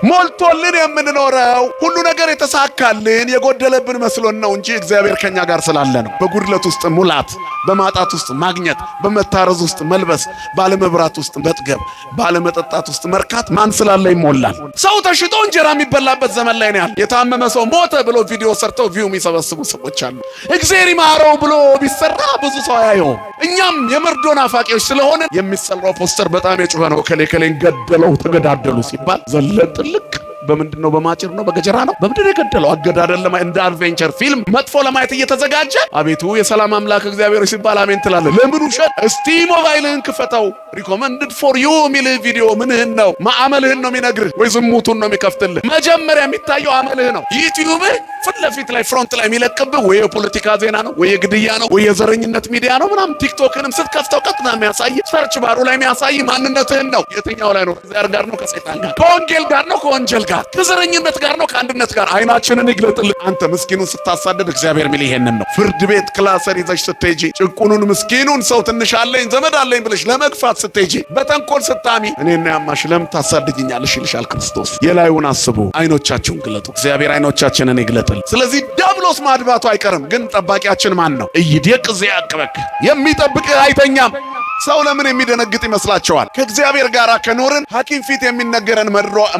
ሞልቶልን የምንኖረው ሁሉ ነገር የተሳካልን የጎደለብን መስሎን ነው እንጂ እግዚአብሔር ከኛ ጋር ስላለ ነው። በጉድለት ውስጥ ሙላት፣ በማጣት ውስጥ ማግኘት፣ በመታረዝ ውስጥ መልበስ፣ ባለመብራት ውስጥ መጥገብ፣ ባለመጠጣት ውስጥ መርካት ማን ስላለ ይሞላል። ሰው ተሽጦ እንጀራ የሚበላበት ዘመን ላይ ነው ያለ። የታመመ ሰው ሞተ ብሎ ቪዲዮ ሰርተው ቪው የሚሰበስቡ ሰዎች አሉ። እግዚአብሔር ይማረው ብሎ ቢሰራ ብዙ ሰው አያየው። እኛም የመርዶ ናፋቂዎች ስለሆነ የሚሰራው ፖስተር በጣም የጮኸ ነው። ከሌን ገደለው ተገዳደሉ ሲባል ዘለጥልቅ በምንድነው? በማጭር ነው? በገጀራ ነው? በምንድን የገደለው? አገዳደል እንደ አድቬንቸር ፊልም መጥፎ ለማየት እየተዘጋጀ አቤቱ የሰላም አምላክ እግዚአብሔር ሲባል አሜን ትላለህ። ለምን ውሸት? እስቲ ሞባይልህን ክፈተው። ሪኮመንድድ ፎር ዩ የሚልህ ቪዲዮ ምንህን ነው? ማዕመልህን ነው የሚነግርህ ወይ ዝሙቱን ነው የሚከፍትልህ? መጀመሪያ የሚታየው አመልህ ነው። ዩቲዩብህ ፊት ለፊት ላይ ፍሮንት ላይ የሚለቅብህ ወይ የፖለቲካ ዜና ነው፣ ወይ የግድያ ነው፣ ወይ የዘረኝነት ሚዲያ ነው ምናምን። ቲክቶክንም ስትከፍተው ቀጥታ የሚያሳይ ሰርች ባሩ ላይ የሚያሳይ ማንነትህን ነው። የትኛው ላይ ነው? ከእግዚአብሔር ጋር ነው? ከሰይጣን ጋር? ከወንጌል ጋር ነው? ከወንጀል ጋር? ከዘረኝነት ጋር ነው? ከአንድነት ጋር? አይናችንን ይግለጥልን። አንተ ምስኪኑን ስታሳደድ እግዚአብሔር ሚል ይሄንን ነው። ፍርድ ቤት ክላሰር ይዘሽ ስትሄጂ ጭቁኑን ምስኪኑን ሰው ትንሽ አለኝ ዘመድ አለኝ ብለሽ ለመግፋት ስትሄጂ በተንኮል ስታሚ እኔና ያማሽ ለምን ታሳድጅኛለሽ ይልሻል ክርስቶስ። የላዩን አስቡ፣ አይኖቻችሁን ግለጡ። እግዚአብሔር አይኖቻችንን ይግለጥልን። ስለዚህ ዲያብሎስ ማድባቱ አይቀርም፣ ግን ጠባቂያችን ማን ነው? እይደቅ ዘያቅበክ የሚጠብቅህ አይተኛም። ሰው ለምን የሚደነግጥ ይመስላችኋል? ከእግዚአብሔር ጋር ከኖርን ሐኪም ፊት የሚነገረን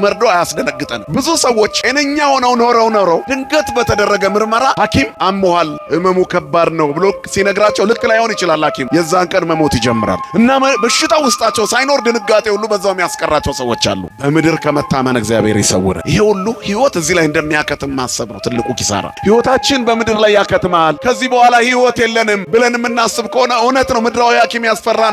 መርዶ አያስደነግጠን። ብዙ ሰዎች ጤነኛ ሆነው ኖረው ድንገት በተደረገ ምርመራ ሐኪም አሞሃል፣ ህመሙ ከባድ ነው ብሎ ሲነግራቸው ልክ ላይሆን ይችላል። ሐኪም የዛን ቀን መሞት ይጀምራል እና በሽታው ውስጣቸው ሳይኖር ድንጋጤ ሁሉ በዛው የሚያስቀራቸው ሰዎች አሉ። በምድር ከመታመን እግዚአብሔር ይሰውረ። ይሄ ሁሉ ህይወት እዚህ ላይ እንደሚያከትም ማሰብ ነው ትልቁ ኪሳራ። ህይወታችን በምድር ላይ ያከትማል፣ ከዚህ በኋላ ህይወት የለንም ብለን የምናስብ ከሆነ እውነት ነው። ምድራዊ ሐኪም ያስፈራናል።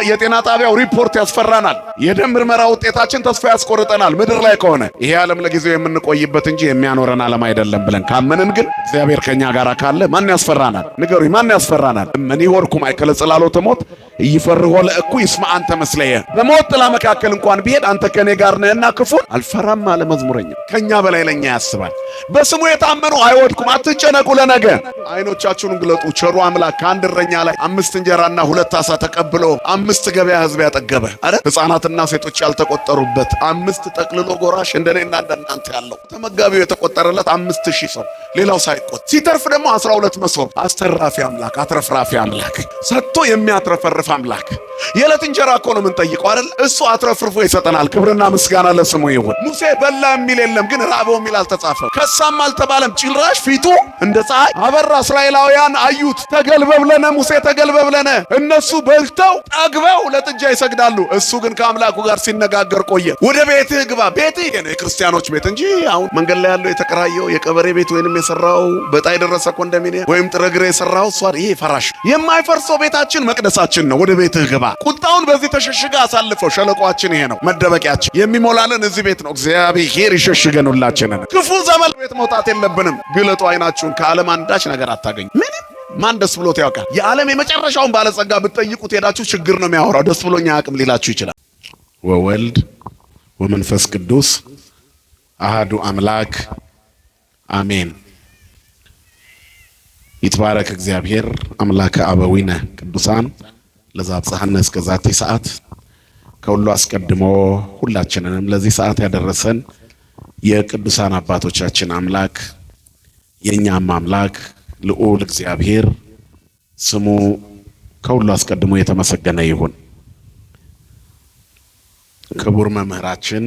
የጤና ጣቢያው ሪፖርት ያስፈራናል። የደም ምርመራ ውጤታችን ተስፋ ያስቆርጠናል። ምድር ላይ ከሆነ ይሄ ዓለም ለጊዜው የምንቆይበት እንጂ የሚያኖረን ዓለም አይደለም ብለን ካመንን ግን እግዚአብሔር ከኛ ጋር ካለ ማን ያስፈራናል? ንገሩኝ፣ ማን ያስፈራናል? እመኒ ወርኩም አይከለ ጽላሎተ ሞት ይፈርሆ ለእኩ ይስማ አንተ መስለየ። በሞት ጥላ መካከል እንኳን ቢሄድ አንተ ከኔ ጋር ነህና ክፉን አልፈራም አለ መዝሙረኛ። ከኛ በላይ ለኛ ያስባል። በስሙ የታመኑ አይወድቁም። አትጨነቁ ለነገ። አይኖቻችሁን ግለጡ። ቸሩ አምላክ ከአንድ እረኛ ላይ 5 እንጀራና 2 ዓሣ ተቀብሎ 5 ገበያ ሕዝብ ያጠገበ አረ ሕፃናትና ሴቶች ያልተቆጠሩበት 5 ጠቅልሎ ጎራሽ እንደኔና እንደናንተ ያለው ተመጋቢው የተቆጠረለት 5000 ሰው ሌላው ሳይቆጥ ሲተርፍ ደግሞ 12 መሶብ። አስተራፊ አምላክ፣ አትረፍራፊ አምላክ፣ ሰጥቶ የሚያትረፈርፍ አምላክ። የዕለት እንጀራ እኮ ነው የምንጠይቀው አይደል? እሱ አትረፍርፎ ይሰጠናል። ክብርና ምስጋና ለስሙ ይሁን። ሙሴ በላ የሚል የለም ግን ራበው የሚል አልተጻፈም። ከሳም አልተባለም። ጭራሽ ፊቱ እንደ ፀሐይ አበራ። እስራኤላውያን አዩት። ተገልበብለነ ሙሴ ተገልበብለነ። እነሱ በልተው ጠግበው ለጥጃ ይሰግዳሉ። እሱ ግን ከአምላኩ ጋር ሲነጋገር ቆየ። ወደ ቤትህ ግባ። ቤትህ ይሄ ነው የክርስቲያኖች ቤት እንጂ አሁን መንገድ ላይ ያለው የተከራየው የቀበሬ ቤት ወይንም የሰራው በጣ የደረሰ ኮንዶሚኒየም ወይም ጥረግሬ የሰራው ሷር ይሄ ፈራሽ የማይፈርሰው ቤታችን መቅደሳችን ነው። ወደ ቤትህ ግባ። ቁጣውን በዚህ ተሸሽጋ አሳልፈው። ሸለቋችን ይሄ ነው መደበቂያችን። የሚሞላልን እዚህ ቤት ነው። እግዚአብሔር ይሸሽገን ሁላችንን። ክፉ ዘመን ቤት መውጣት የለብንም። ግለጡ አይናችሁን። ከዓለም አንዳች ነገር አታገኙ። ምንም ማን ደስ ብሎት ያውቃል? የዓለም የመጨረሻውን ባለጸጋ ብትጠይቁት ሄዳችሁ ችግር ነው የሚያወራው። ደስ ብሎኛ አቅም ሊላችሁ ይችላል። ወወልድ ወመንፈስ ቅዱስ አሃዱ አምላክ አሜን። ይትባረክ እግዚአብሔር አምላከ አበዊነ ቅዱሳን ለዛብጽሐነ እስከ ዛቲ ሰዓት። ከሁሉ አስቀድሞ ሁላችንንም ለዚህ ሰዓት ያደረሰን የቅዱሳን አባቶቻችን አምላክ የኛም አምላክ ልዑል እግዚአብሔር ስሙ ከሁሉ አስቀድሞ የተመሰገነ ይሁን። ክቡር መምህራችን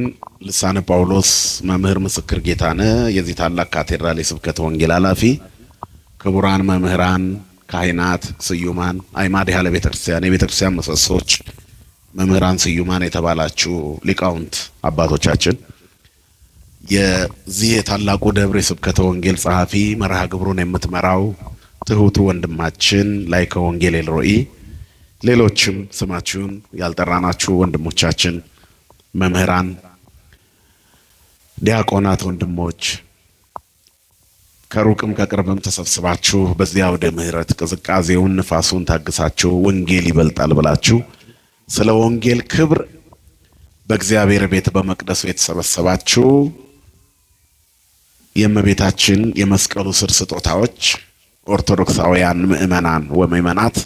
ልሳነ ጳውሎስ መምህር ምስክር ጌታነህ የዚህ ታላቅ ካቴድራል የስብከተ ወንጌል ኃላፊ፣ ክቡራን መምህራን፣ ካህናት፣ ስዩማን፣ አዕማደ ያለ ቤተክርስቲያን የቤተክርስቲያን ምሰሶች፣ መምህራን ስዩማን የተባላችሁ ሊቃውንት አባቶቻችን፣ የዚህ የታላቁ ደብረ ስብከተ ወንጌል ጸሐፊ መርሃ ግብሩን የምትመራው ትሁቱ ወንድማችን ላይከ ወንጌል ኤልሮኢ፣ ሌሎችም ስማችሁን ያልጠራናችሁ ወንድሞቻችን መምህራን፣ ዲያቆናት፣ ወንድሞች ከሩቅም ከቅርብም ተሰብስባችሁ በዚያ ወደ ምህረት ቅዝቃዜውን ንፋሱን ታግሳችሁ ወንጌል ይበልጣል ብላችሁ ስለ ወንጌል ክብር በእግዚአብሔር ቤት በመቅደሱ የተሰበሰባችሁ የእመቤታችን የመስቀሉ ስር ስጦታዎች ኦርቶዶክሳውያን ምእመናን ወምእመናት፣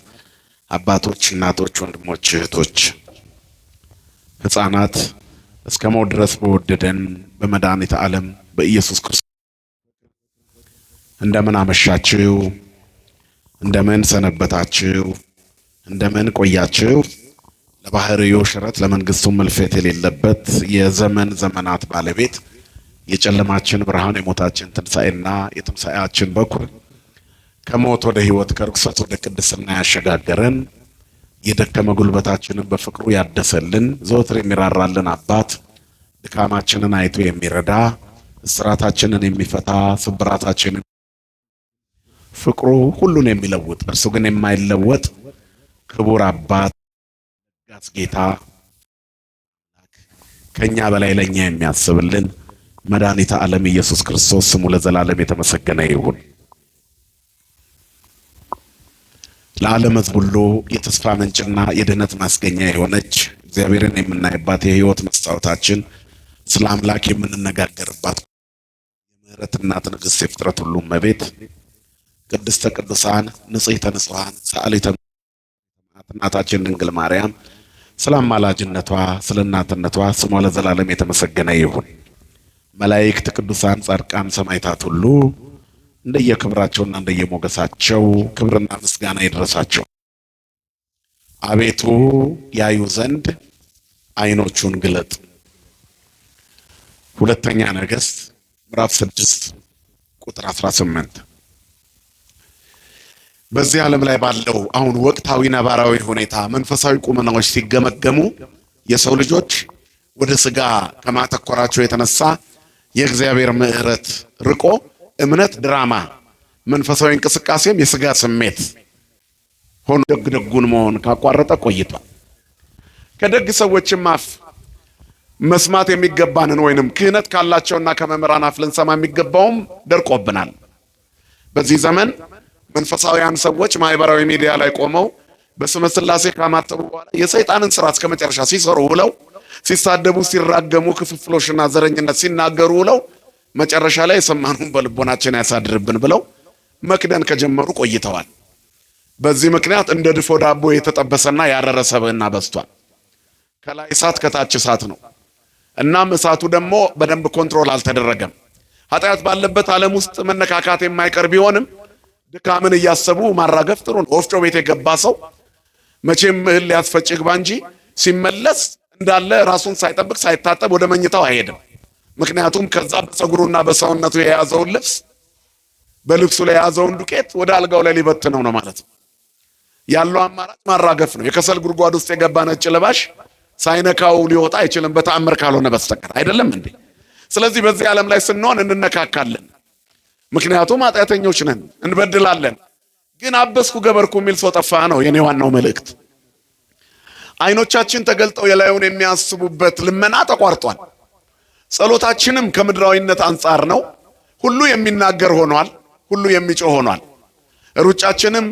አባቶች፣ እናቶች፣ ወንድሞች፣ እህቶች፣ ሕፃናት፣ እስከ ሞት ድረስ በወደደን በመድኃኒተ ዓለም በኢየሱስ ክርስቶስ እንደምን አመሻችሁ፣ እንደምን ሰነበታችሁ፣ እንደምን ቆያችሁ። ለባህርዮ ሽረት ለመንግስቱ መልፈት የሌለበት የዘመን ዘመናት ባለቤት የጨለማችን ብርሃን የሞታችን ትንሣኤና የትንሣኤያችን በኩር ከሞት ወደ ሕይወት ከርኩሰት ወደ ቅድስና ያሸጋገረን የደከመ ጉልበታችንን በፍቅሩ ያደሰልን ዘወትር የሚራራልን አባት ድካማችንን አይቶ የሚረዳ እስራታችንን የሚፈታ ስብራታችንን ፍቅሩ ሁሉን የሚለውጥ እርሱ ግን የማይለወጥ ክቡር አባት ጋስ ጌታ ከኛ በላይ ለኛ የሚያስብልን መድኃኒተ ዓለም ኢየሱስ ክርስቶስ ስሙ ለዘላለም የተመሰገነ ይሁን። ለዓለም ሕዝብ ሁሉ የተስፋ ምንጭና የድህነት ማስገኛ የሆነች እግዚአብሔርን የምናይባት የሕይወት መስታወታችን ስለ አምላክ የምንነጋገርባት የምህረት እናት ንግሥት የፍጥረት ሁሉ እመቤት ቅድስተ ቅዱሳን ንጽሕተ ንጹሐን ሰአሊተ እናታችን ድንግል ማርያም ስለ አማላጅነቷ ስለ እናትነቷ ስሟ ለዘላለም የተመሰገነ ይሁን። መላእክት፣ ቅዱሳን፣ ጻድቃን፣ ሰማዕታት ሁሉ እንደየክብራቸውና እንደየሞገሳቸው ክብርና ምስጋና ይድረሳቸው። አቤቱ ያዩ ዘንድ ዓይኖቹን ግለጥ። ሁለተኛ ነገሥት ምዕራፍ 6 ቁጥር 18። በዚህ ዓለም ላይ ባለው አሁን ወቅታዊ ነባራዊ ሁኔታ መንፈሳዊ ቁመናዎች ሲገመገሙ የሰው ልጆች ወደ ሥጋ ከማተኮራቸው የተነሳ የእግዚአብሔር ምሕረት ርቆ እምነት ድራማ፣ መንፈሳዊ እንቅስቃሴም የሥጋ ስሜት ሆኖ ደግ ደጉን መሆን ካቋረጠ ቆይቷል። ከደግ ሰዎችም አፍ መስማት የሚገባንን ወይንም ክህነት ካላቸውና ከመምህራን አፍ ልንሰማ የሚገባውም ደርቆብናል። በዚህ ዘመን መንፈሳዊያን ሰዎች ማህበራዊ ሚዲያ ላይ ቆመው በስመ ሥላሴ ካማተቡ በኋላ የሰይጣንን ስራ እስከ መጨረሻ ሲሰሩ ውለው ሲሳደቡ፣ ሲራገሙ፣ ክፍፍሎሽና ዘረኝነት ሲናገሩ ውለው መጨረሻ ላይ የሰማኑን በልቦናችን ያሳድርብን ብለው መክደን ከጀመሩ ቆይተዋል። በዚህ ምክንያት እንደ ድፎ ዳቦ የተጠበሰና ያረረ ሰብዕና በዝቷል። ከላይ እሳት ከታች እሳት ነው። እናም እሳቱ ደግሞ በደንብ ኮንትሮል አልተደረገም። ኃጢአት ባለበት ዓለም ውስጥ መነካካት የማይቀር ቢሆንም ድካምን እያሰቡ ማራገፍ ጥሩ ነው። ወፍጮ ቤት የገባ ሰው መቼም እህል ሊያስፈጭ ይግባ እንጂ ሲመለስ እንዳለ ራሱን ሳይጠብቅ ሳይታጠብ ወደ መኝታው አይሄድም። ምክንያቱም ከዛ በፀጉሩና በሰውነቱ የያዘውን ልብስ በልብሱ ላይ የያዘውን ዱቄት ወደ አልጋው ላይ ሊበትነው ነው ማለት ነው። ያለው አማራጭ ማራገፍ ነው። የከሰል ጉድጓድ ውስጥ የገባ ነጭ ለባሽ ሳይነካው ሊወጣ አይችልም በተአምር ካልሆነ በስተቀር አይደለም እንዴ? ስለዚህ በዚህ ዓለም ላይ ስንሆን እንነካካለን። ምክንያቱም ኃጢአተኞች ነን፣ እንበድላለን። ግን አበስኩ ገበርኩ የሚል ሰው ጠፋ ነው የኔ ዋናው መልእክት። አይኖቻችን ተገልጠው የላዩን የሚያስቡበት ልመና ተቋርጧል። ጸሎታችንም ከምድራዊነት አንጻር ነው። ሁሉ የሚናገር ሆኗል፣ ሁሉ የሚጮህ ሆኗል። ሩጫችንም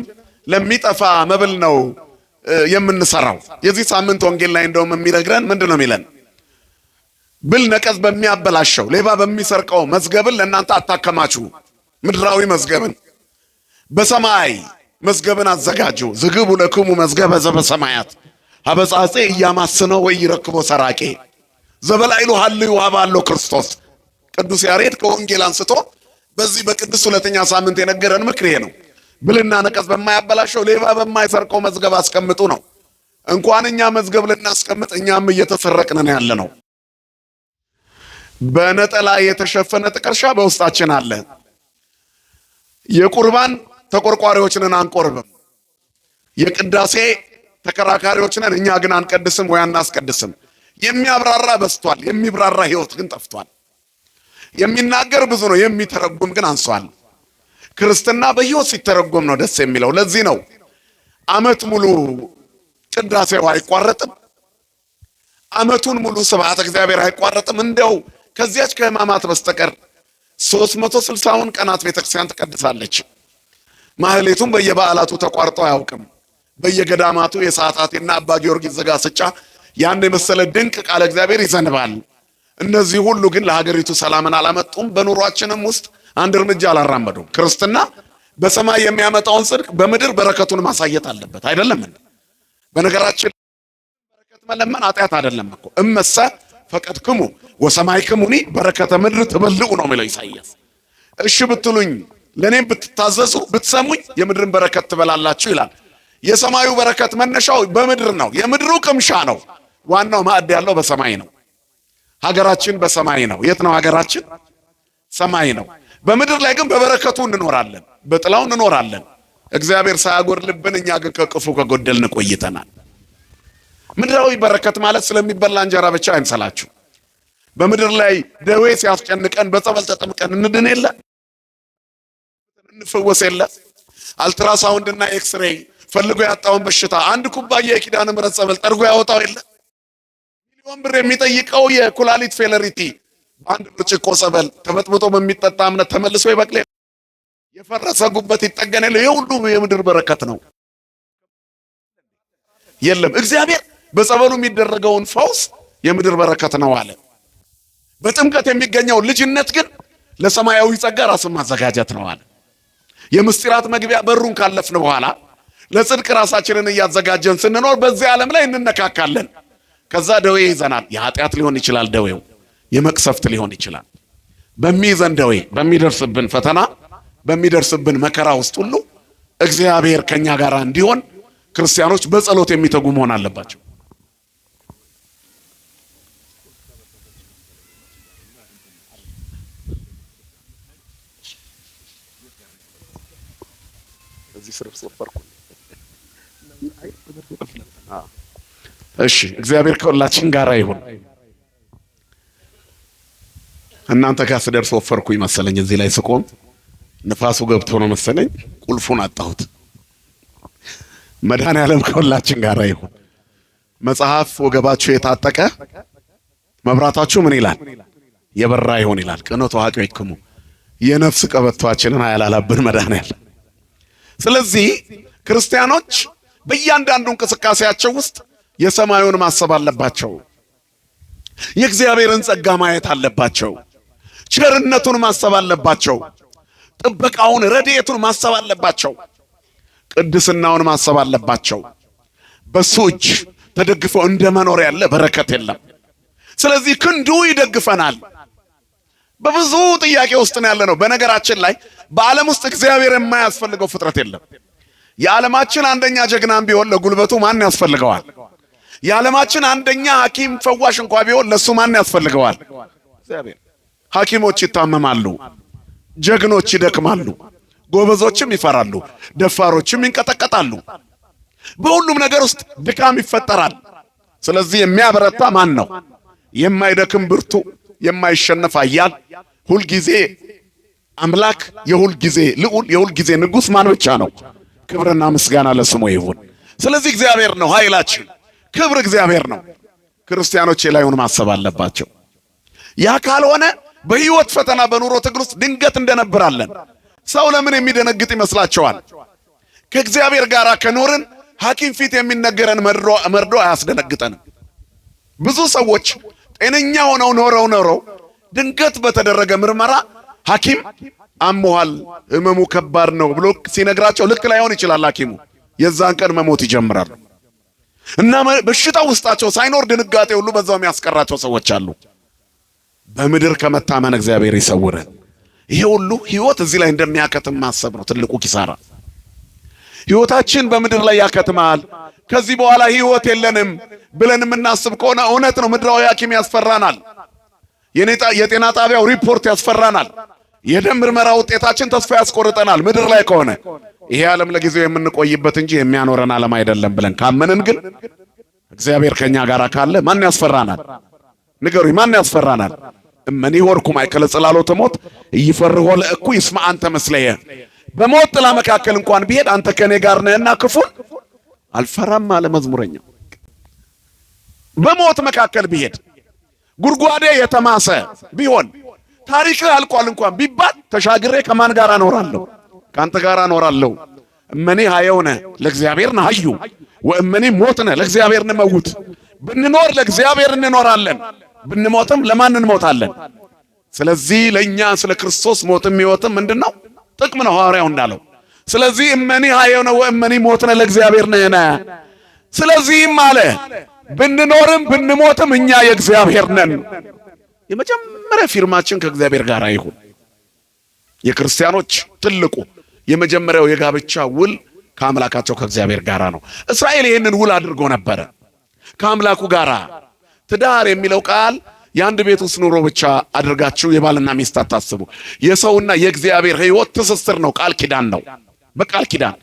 ለሚጠፋ መብል ነው የምንሰራው። የዚህ ሳምንት ወንጌል ላይ እንደውም የሚነግረን ምንድነው የሚለን? ብል ነቀዝ በሚያበላሸው ሌባ በሚሰርቀው መዝገብን ለእናንተ አታከማችሁ፣ ምድራዊ መዝገብን በሰማይ መዝገብን አዘጋጁ። ዝግቡ ለክሙ መዝገበ ዘበሰማያት አበጻጼ እያማስነው ወይ ይረክቦ ሰራቄ ዘበላይሉ ሀልዩ ሀባለው ክርስቶስ። ቅዱስ ያሬድ ከወንጌል አንስቶ በዚህ በቅዱስ ሁለተኛ ሳምንት የነገረን ምክር ይሄ ነው። ብልና ነቀዝ በማያበላሸው ሌባ በማይሰርቀው መዝገብ አስቀምጡ ነው። እንኳን እኛ መዝገብ ልናስቀምጥ እኛም እየተሰረቅን ያለ ነው። በነጠላ የተሸፈነ ጥቀርሻ በውስጣችን አለ። የቁርባን ተቆርቋሪዎች ነን፣ አንቆርብም። የቅዳሴ ተከራካሪዎች ነን፣ እኛ ግን አንቀድስም ወይ አናስቀድስም። የሚያብራራ በስቷል፣ የሚብራራ ህይወት ግን ጠፍቷል። የሚናገር ብዙ ነው፣ የሚተረጉም ግን አንሷል። ክርስትና በህይወት ሲተረጎም ነው ደስ የሚለው። ለዚህ ነው ዓመት ሙሉ ቅዳሴው አይቋረጥም፣ ዓመቱን ሙሉ ስብሐተ እግዚአብሔር አይቋረጥም። እንደው ከዚያች ከሕማማት በስተቀር 360ውን ቀናት ቤተክርስቲያን ትቀድሳለች። ማህሌቱም በየበዓላቱ ተቋርጦ አያውቅም። በየገዳማቱ የሰዓታትና አባ ጊዮርጊስ ዘጋስጫ ያን የመሰለ ድንቅ ቃለ እግዚአብሔር ይዘንባል። እነዚህ ሁሉ ግን ለሀገሪቱ ሰላምን አላመጡም። በኑሯችንም ውስጥ አንድ እርምጃ አላራመዱም። ክርስትና በሰማይ የሚያመጣውን ጽድቅ በምድር በረከቱን ማሳየት አለበት። አይደለም እንዴ? በነገራችን በረከት መለመን ኃጢአት አይደለም እኮ። እመሰ ፈቀድክሙ ወሰማይክሙኒ በረከተ ምድር ትበልዑ ነው የሚለው ኢሳይያስ። እሺ ብትሉኝ ለኔም ብትታዘዙ ብትሰሙኝ የምድርን በረከት ትበላላችሁ ይላል። የሰማዩ በረከት መነሻው በምድር ነው። የምድሩ ቅምሻ ነው። ዋናው ማዕድ ያለው በሰማይ ነው። ሀገራችን በሰማይ ነው። የት ነው ሀገራችን? ሰማይ ነው። በምድር ላይ ግን በበረከቱ እንኖራለን፣ በጥላው እንኖራለን። እግዚአብሔር ሳያጎድልብን እኛ ግን ከቅፉ ከጎደልን ቆይተናል። ምድራዊ በረከት ማለት ስለሚበላ እንጀራ ብቻ አይምሰላችሁ። በምድር ላይ ደዌ ሲያስጨንቀን በጸበል ተጠምቀን እንድን የለ እንፈወስ የለ አልትራሳውንድና ኤክስሬይ ፈልጎ ያጣውን በሽታ አንድ ኩባያ የኪዳነ ምሕረት ጸበል ጠርጎ ያወጣው የለ። ሚሊዮን ብር የሚጠይቀው የኩላሊት ፌለሪቲ አንድ ብርጭቆ ጸበል ተበጥብጦ በሚጠጣ እምነት ተመልሶ ይበቅል የፈረሰ ጉበት ይጠገን የለ። የሁሉ የምድር በረከት ነው። የለም እግዚአብሔር በጸበሉ የሚደረገውን ፈውስ የምድር በረከት ነው አለ። በጥምቀት የሚገኘው ልጅነት ግን ለሰማያዊ ጸጋ ራስን ማዘጋጀት ነው አለ። የምስጢራት መግቢያ በሩን ካለፍን በኋላ ለጽድቅ ራሳችንን እያዘጋጀን ስንኖር በዚህ ዓለም ላይ እንነካካለን። ከዛ ደዌ ይዘናል። የኃጢአት ሊሆን ይችላል ደዌው፣ የመቅሰፍት ሊሆን ይችላል። በሚይዘን ደዌ፣ በሚደርስብን ፈተና፣ በሚደርስብን መከራ ውስጥ ሁሉ እግዚአብሔር ከኛ ጋር እንዲሆን ክርስቲያኖች በጸሎት የሚተጉ መሆን አለባቸው። እሺ እግዚአብሔር ከሁላችን ጋር ይሁን። እናንተ ጋር ስደርስ ወፈርኩኝ መሰለኝ። እዚህ ላይ ስቆም ንፋሱ ገብቶ ነው መሰለኝ ቁልፉን አጣሁት። መድኃኔዓለም ከሁላችን ጋር ይሁን። መጽሐፍ ወገባችሁ የታጠቀ መብራታችሁ ምን ይላል? የበራ ይሁን ይላል። ቅኖት ወሐቂክሙ የነፍስ ቀበቷችንን አያላላብን መድኃኔዓለም። ስለዚህ ክርስቲያኖች በእያንዳንዱ እንቅስቃሴያቸው ውስጥ የሰማዩን ማሰብ አለባቸው። የእግዚአብሔርን ጸጋ ማየት አለባቸው። ቸርነቱን ማሰብ አለባቸው። ጥበቃውን፣ ረድኤቱን ማሰብ አለባቸው። ቅድስናውን ማሰብ አለባቸው። በሱ እጅ ተደግፈው እንደ መኖር ያለ በረከት የለም። ስለዚህ ክንዱ ይደግፈናል። በብዙ ጥያቄ ውስጥ ነው ያለ ነው። በነገራችን ላይ በዓለም ውስጥ እግዚአብሔር የማያስፈልገው ፍጥረት የለም። የዓለማችን አንደኛ ጀግናም ቢሆን ለጉልበቱ ማን ያስፈልገዋል? የዓለማችን አንደኛ ሐኪም ፈዋሽ እንኳን ቢሆን ለሱ ማን ያስፈልገዋል? እግዚአብሔር። ሐኪሞች ይታመማሉ፣ ጀግኖች ይደክማሉ፣ ጎበዞችም ይፈራሉ፣ ደፋሮችም ይንቀጠቀጣሉ። በሁሉም ነገር ውስጥ ድካም ይፈጠራል። ስለዚህ የሚያበረታ ማን ነው? የማይደክም ብርቱ፣ የማይሸነፍ ኃያል፣ ሁልጊዜ አምላክ፣ የሁልጊዜ ልዑል፣ የሁልጊዜ ንጉሥ ማን ብቻ ነው? ክብርና ምስጋና ለስሙ ይሁን። ስለዚህ እግዚአብሔር ነው ኃይላችን፣ ክብር እግዚአብሔር ነው። ክርስቲያኖች የላዩን ማሰብ አለባቸው። ያ ካልሆነ በህይወት ፈተና በኑሮ ትግል ውስጥ ድንገት እንደነበራለን። ሰው ለምን የሚደነግጥ ይመስላችኋል? ከእግዚአብሔር ጋር ከኖርን ሐኪም ፊት የሚነገረን መርዶ አያስደነግጠንም። ብዙ ሰዎች ጤነኛ ሆነው ኖረው ድንገት በተደረገ ምርመራ ሐኪም አሞሃል፣ ህመሙ ከባድ ነው ብሎ ሲነግራቸው ልክ ላይሆን ይችላል ሐኪሙ። የዛን ቀን መሞት ይጀምራሉ። እና በሽታው ውስጣቸው ሳይኖር ድንጋጤ ሁሉ በዛው የሚያስቀራቸው ሰዎች አሉ። በምድር ከመታመን እግዚአብሔር ይሰውረን። ይሄ ሁሉ ህይወት እዚህ ላይ እንደሚያከትም ማሰብ ነው ትልቁ ኪሳራ። ህይወታችን በምድር ላይ ያከትማል፣ ከዚህ በኋላ ህይወት የለንም ብለን የምናስብ ከሆነ እውነት ነው። ምድራዊ ሐኪም ያስፈራናል። የጤና ጣቢያው ሪፖርት ያስፈራናል። የደም ምርመራ ውጤታችን ተስፋ ያስቆርጠናል። ምድር ላይ ከሆነ ይሄ ዓለም ለጊዜው የምንቆይበት እንጂ የሚያኖረን ዓለም አይደለም ብለን ካመንን ግን እግዚአብሔር ከኛ ጋር ካለ ማን ያስፈራናል? ንገሩኝ፣ ማን ያስፈራናል? እመኒ ወርኩ ማይከለ ጽላሎተ ሞት ይፈርሆ ለእኩ ይስማ አንተ መስለየ። በሞት ጥላ መካከል እንኳን ቢሄድ አንተ ከኔ ጋር ነህና ክፉን አልፈራም አለ መዝሙረኛው። በሞት መካከል ቢሄድ ጉድጓዴ የተማሰ ቢሆን ታሪክ አልቋል እንኳን ቢባል ተሻግሬ ከማን ጋር እኖራለሁ? ካንተ ጋር እኖራለሁ። እመኒ ሀየውነ ለእግዚአብሔር ነሐዩ ወእመኒ ሞትነ ለእግዚአብሔር እንመውት። ብንኖር ለእግዚአብሔር እንኖራለን፣ ብንሞትም ለማን እንሞታለን? ስለዚህ ለኛ ስለ ክርስቶስ ሞትም ሕይወትም ምንድነው? ጥቅም ነው ሐዋርያው እንዳለው። ስለዚህ እመኒ ሀየውነ ወእመኒ ሞትነ ለእግዚአብሔር ነህነ። ስለዚህም አለ ብንኖርም ብንሞትም እኛ የእግዚአብሔር ነን። የመጀመሪያ ፊርማችን ከእግዚአብሔር ጋር ይሁን። የክርስቲያኖች ትልቁ የመጀመሪያው የጋብቻ ውል ከአምላካቸው ከእግዚአብሔር ጋር ነው። እስራኤል ይህንን ውል አድርጎ ነበረ ከአምላኩ ጋር። ትዳር የሚለው ቃል የአንድ ቤት ውስጥ ኑሮ ብቻ አድርጋችሁ የባልና ሚስት አታስቡ። የሰውና የእግዚአብሔር ሕይወት ትስስር ነው። ቃል ኪዳን ነው። በቃል ኪዳን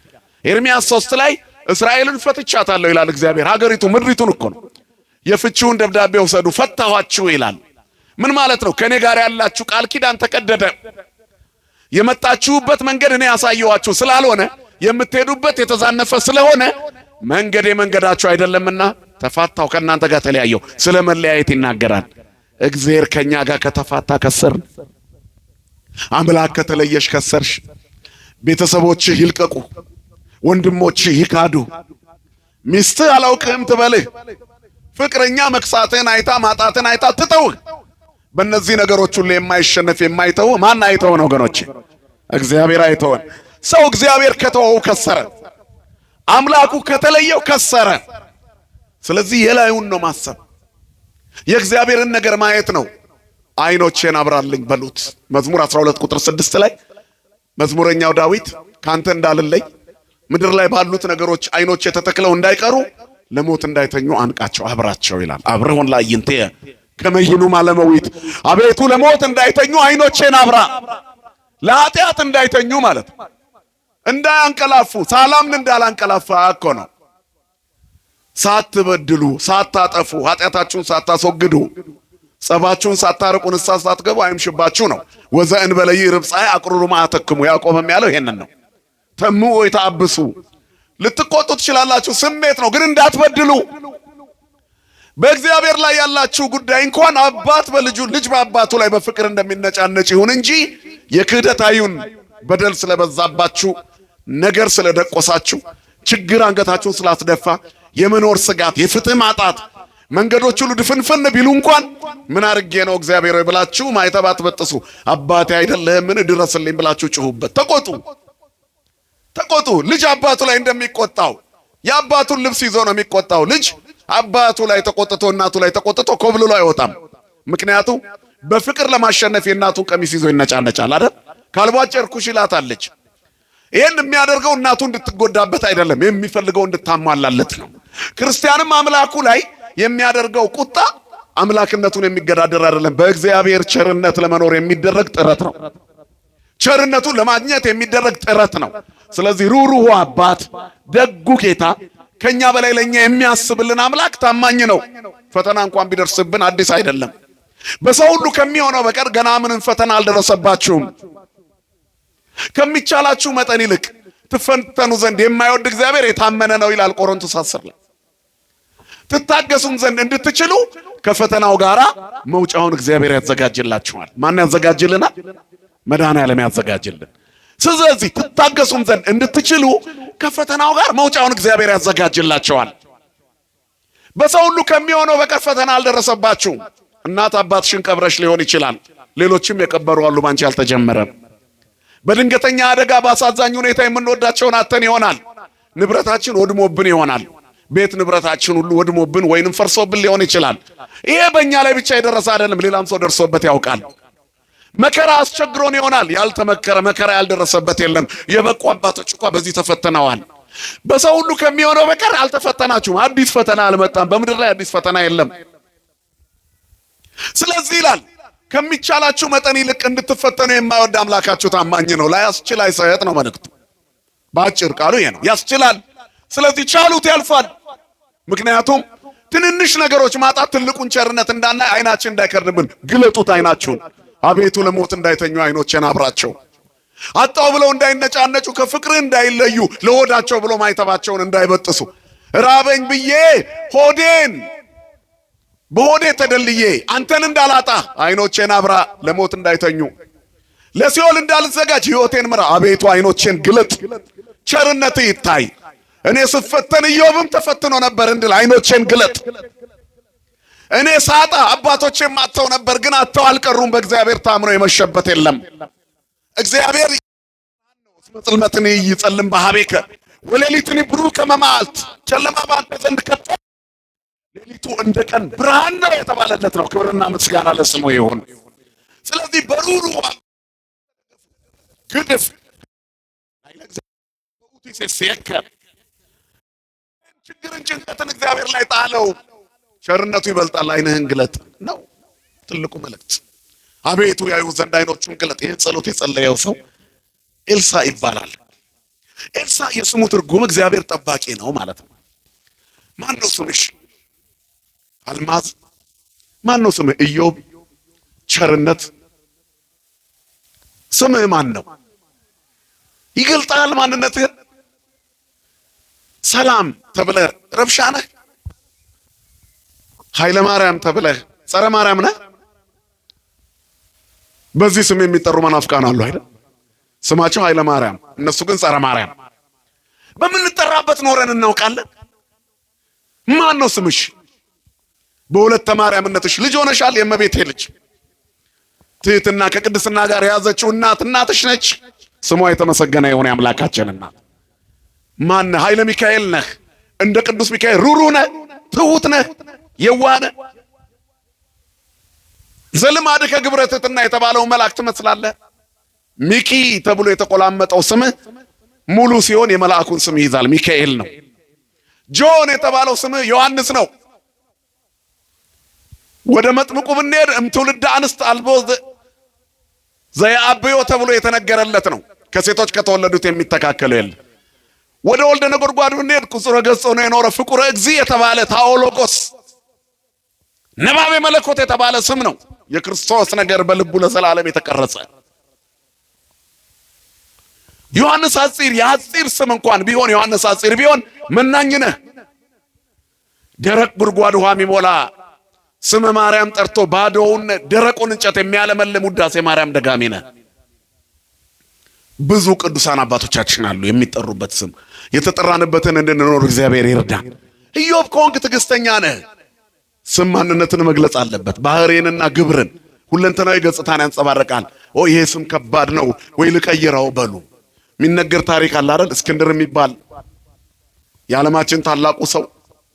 ኤርምያስ 3 ላይ እስራኤልን ፈትቻታለሁ ይላል እግዚአብሔር። ሀገሪቱ ምድሪቱን እኮ ነው። የፍቺውን ደብዳቤ ወሰዱ ፈታኋችሁ ይላል። ምን ማለት ነው? ከኔ ጋር ያላችሁ ቃል ኪዳን ተቀደደ። የመጣችሁበት መንገድ እኔ ያሳየኋችሁ ስላልሆነ የምትሄዱበት የተዛነፈ ስለሆነ መንገዳችሁ አይደለምና ተፋታው፣ ከእናንተ ጋር ተለያየው። ስለ መለያየት ይናገራል። እግዚአብሔር ከኛ ጋር ከተፋታ ከሰርን፣ አምላክ ከተለየሽ ከሰርሽ። ቤተሰቦችህ ይልቀቁ፣ ወንድሞችህ ይካዱ፣ ሚስትህ አላውቅህም ትበልህ፣ ፍቅረኛ መክሳትህን አይታ ማጣትን አይታ ትተውህ። በእነዚህ ነገሮች ሁሉ የማይሸነፍ የማይተው ማን አይተው ነው ወገኖቼ? እግዚአብሔር አይተውን። ሰው እግዚአብሔር ከተወው ከሰረ፣ አምላኩ ከተለየው ከሰረ። ስለዚህ የላዩን ነው ማሰብ፣ የእግዚአብሔርን ነገር ማየት ነው። አይኖቼን አብራልኝ በሉት። መዝሙር 12 ቁጥር 6 ላይ መዝሙረኛው ዳዊት ካንተ እንዳልለይ ምድር ላይ ባሉት ነገሮች አይኖቼ ተተክለው እንዳይቀሩ ለሞት እንዳይተኙ አንቃቸው አብራቸው ይላል። አብረውን ላይ ይንቴ ከመይኑ ማለመዊት አቤቱ ለሞት እንዳይተኙ አይኖቼን አብራ። ለኃጢአት እንዳይተኙ ማለት እንዳያንቀላፉ፣ ሳላምን እንዳላንቀላፋ እኮ ነው። ሳትበድሉ፣ ሳታጠፉ፣ ኃጢአታችሁን ሳታስወግዱ፣ ጸባችሁን ሳታርቁ፣ ንስሐ ሳትገቡ አይምሽባችሁ ነው። ወዘእንበለ ይርብጻይ አቅሩሩ ማተክሙ ያዕቆብም ያለው ይሄንን ነው። ተሙ ወይ ታብሱ፣ ልትቆጡ ትችላላችሁ፣ ስሜት ነው፣ ግን እንዳትበድሉ። በእግዚአብሔር ላይ ያላችሁ ጉዳይ እንኳን አባት በልጁ ልጅ በአባቱ ላይ በፍቅር እንደሚነጫነጭ ይሁን እንጂ የክህደት አይሁን። በደል ስለበዛባችሁ፣ ነገር ስለደቆሳችሁ፣ ችግር አንገታችሁን ስላስደፋ፣ የመኖር ስጋት፣ የፍትህ ማጣት፣ መንገዶች ሁሉ ድፍንፍን ቢሉ እንኳን ምን አርጌ ነው እግዚአብሔር ሆይ ብላችሁ ማይተባት በጥሱ አባቴ አይደለህምን ድረስልኝ ብላችሁ ጭሁበት። ተቆጡ። ልጅ አባቱ ላይ እንደሚቆጣው የአባቱን ልብስ ይዞ ነው የሚቆጣው። ልጅ አባቱ ላይ ተቆጥቶ እናቱ ላይ ተቆጥቶ ኮብልሎ አይወጣም። ምክንያቱም በፍቅር ለማሸነፍ የእናቱን ቀሚስ ይዞ ይነጫነጫል አይደል? ካልቧጨርኩሽ ይላታለች። ይሄን የሚያደርገው እናቱ እንድትጎዳበት አይደለም፣ የሚፈልገው እንድታሟላለት ነው። ክርስቲያንም አምላኩ ላይ የሚያደርገው ቁጣ አምላክነቱን የሚገዳደር አይደለም። በእግዚአብሔር ቸርነት ለመኖር የሚደረግ ጥረት ነው። ቸርነቱን ለማግኘት የሚደረግ ጥረት ነው። ስለዚህ ሩሩሁ አባት፣ ደጉ ጌታ፣ ከኛ በላይ ለኛ የሚያስብልን አምላክ ታማኝ ነው። ፈተና እንኳን ቢደርስብን አዲስ አይደለም። በሰው ሁሉ ከሚሆነው በቀር ገና ምንም ፈተና አልደረሰባችሁም። ከሚቻላችሁ መጠን ይልቅ ትፈተኑ ዘንድ የማይወድ እግዚአብሔር የታመነ ነው ይላል ቆሮንቶስ 10 ላይ። ትታገሱም ዘንድ እንድትችሉ ከፈተናው ጋራ መውጫውን እግዚአብሔር ያዘጋጅላችኋል። ማን ያዘጋጅልናል? መድኃኔዓለም ያዘጋጅልን። ስለዚህ ትታገሱም ዘንድ እንድትችሉ ከፈተናው ጋር መውጫውን እግዚአብሔር ያዘጋጅላችኋል። በሰው ሁሉ ከሚሆነው በቀር ፈተና አልደረሰባችሁም። እናት አባትሽን ቀብረሽ ሊሆን ይችላል። ሌሎችም የቀበሩ አሉ፣ ባንቺ አልተጀመረም። በድንገተኛ አደጋ በአሳዛኝ ሁኔታ የምንወዳቸውን አተን ይሆናል። ንብረታችን ወድሞብን ይሆናል። ቤት ንብረታችን ሁሉ ወድሞብን ወይንም ፈርሶብን ሊሆን ይችላል። ይሄ በእኛ ላይ ብቻ የደረሰ አይደለም፣ ሌላም ሰው ደርሶበት ያውቃል። መከራ አስቸግሮን ይሆናል። ያልተመከረ መከራ ያልደረሰበት የለም። የበቁ አባቶች እንኳን በዚህ ተፈትነዋል። በሰው ሁሉ ከሚሆነው በቀር አልተፈተናችሁም። አዲስ ፈተና አልመጣም። በምድር ላይ አዲስ ፈተና የለም። ስለዚህ ይላል ከሚቻላችሁ መጠን ይልቅ እንድትፈተኑ የማይወድ አምላካችሁ ታማኝ ነው። ላያስችል አይሰጥ ነው መልእክቱ። በአጭር ቃሉ ይሄ ነው። ያስችላል። ስለዚህ ቻሉት፣ ያልፋል። ምክንያቱም ትንንሽ ነገሮች ማጣት ትልቁን ቸርነት እንዳናይ አይናችን እንዳይከርንብን ግለጡት አይናችሁን። አቤቱ ለሞት እንዳይተኙ አይኖቼን አብራቸው። አጣው ብለው እንዳይነጫነጩ፣ ከፍቅርህ እንዳይለዩ፣ ለሆዳቸው ብሎ ማይተባቸውን እንዳይበጥሱ። ራበኝ ብዬ ሆዴን በሆዴ ተደልዬ አንተን እንዳላጣ አይኖቼን አብራ፣ ለሞት እንዳይተኙ፣ ለሲኦል እንዳልዘጋጅ ሕይወቴን ምራ። አቤቱ አይኖቼን ግለጥ፣ ቸርነትህ ይታይ። እኔ ስፈተን ኢዮብም ተፈትኖ ነበር እንድል አይኖቼን ግለጥ። እኔ ሳጣ አባቶቼም አጥተው ነበር፣ ግን አጥተው አልቀሩም። በእግዚአብሔር ታምኖ የመሸበት የለም። እግዚአብሔር ጽልመትን ይጸልም በሃቤከ ወሌሊትን ብሩህ ከመ መዓልት፣ ጨለማ ባንተ ዘንድ ከቶ ሌሊቱ እንደ ቀን ብርሃን ነው የተባለለት ነው። ክብርና ምስጋና ለስሙ ይሁን። ስለዚህ በሩሩ ግድፍ ችግርን ጭንቀትን እግዚአብሔር ላይ ጣለው። ቸርነቱ ይበልጣል፣ ዓይንህን ግለጥ ነው ትልቁ መልእክት። አቤቱ ያዩ ዘንድ ዓይኖቹን ግለጥ። ይህን ጸሎት የጸለየው ሰው ኤልሳ ይባላል። ኤልሳ የስሙ ትርጉም እግዚአብሔር ጠባቂ ነው ማለት ነው። ማን ነው ስምሽ? አልማዝ። ማን ነው ስምህ? ኢዮብ። ቸርነት። ስምህ ማን ነው? ይገልጣል ማንነትህን። ሰላም ተብለህ ረብሻ ነህ። ኃይለ ማርያም ተብለህ ጸረ ማርያም ነህ። በዚህ ስም የሚጠሩ መናፍቃን አሉ አይደል? ስማቸው ኃይለ ማርያም፣ እነሱ ግን ጸረ ማርያም። በምንጠራበት ኖረን እናውቃለን። ማን ነው ስምሽ? በሁለተ ማርያምነትሽ ልጅ ሆነሻል። የእመቤቴ ልጅ ትህትና ከቅድስና ጋር የያዘችው እናትሽ ነች። ስሟ የተመሰገነ የሆነ አምላካችን እናት። ማን? ኃይለ ሚካኤል ነህ። እንደ ቅዱስ ሚካኤል ሩሩ ነህ፣ ትሁት ነህ፣ የዋህ ነህ። ዘልማድከ ግብረ ትሕትና የተባለው መልአክ ትመስላለህ። ሚኪ ተብሎ የተቆላመጠው ስምህ ሙሉ ሲሆን የመልአኩን ስም ይይዛል። ሚካኤል ነው። ጆን የተባለው ስምህ ዮሐንስ ነው። ወደ መጥምቁ ብንሄድ እምትውልደ አንስት አልቦ ዘየአብዮ ተብሎ የተነገረለት ነው። ከሴቶች ከተወለዱት የሚተካከለው የለም። ወደ ወልደ ነጎድጓድ ብንሄድ ቁጽረ ገጽ ሆኖ የኖረ ፍቁረ እግዚእ የተባለ ታኦሎጎስ ነባቤ መለኮት የተባለ ስም ነው። የክርስቶስ ነገር በልቡ ለዘላለም የተቀረጸ ዮሐንስ አፂር። የአፂር ስም እንኳን ቢሆን ዮሐንስ አፂር ቢሆን መናኝ ነህ። ደረቅ ጉድጓድ ውሃ የሚሞላ ስመ ማርያም ጠርቶ ባዶውን ደረቁን እንጨት የሚያለመልም ውዳሴ ማርያም ደጋሚ ነህ። ብዙ ቅዱሳን አባቶቻችን አሉ የሚጠሩበት ስም። የተጠራንበትን እንድንኖር እግዚአብሔር ይርዳን። ኢዮብ ከሆንክ ትዕግስተኛ ነህ። ስም ማንነትን መግለጽ አለበት። ባህሪንና ግብርን ሁለንተናዊ ገጽታን ያንጸባርቃል። ይሄ ስም ከባድ ነው ወይ ልቀይረው በሉ። የሚነገር ታሪክ አለ አይደል? እስክንድር የሚባል የዓለማችን ታላቁ ሰው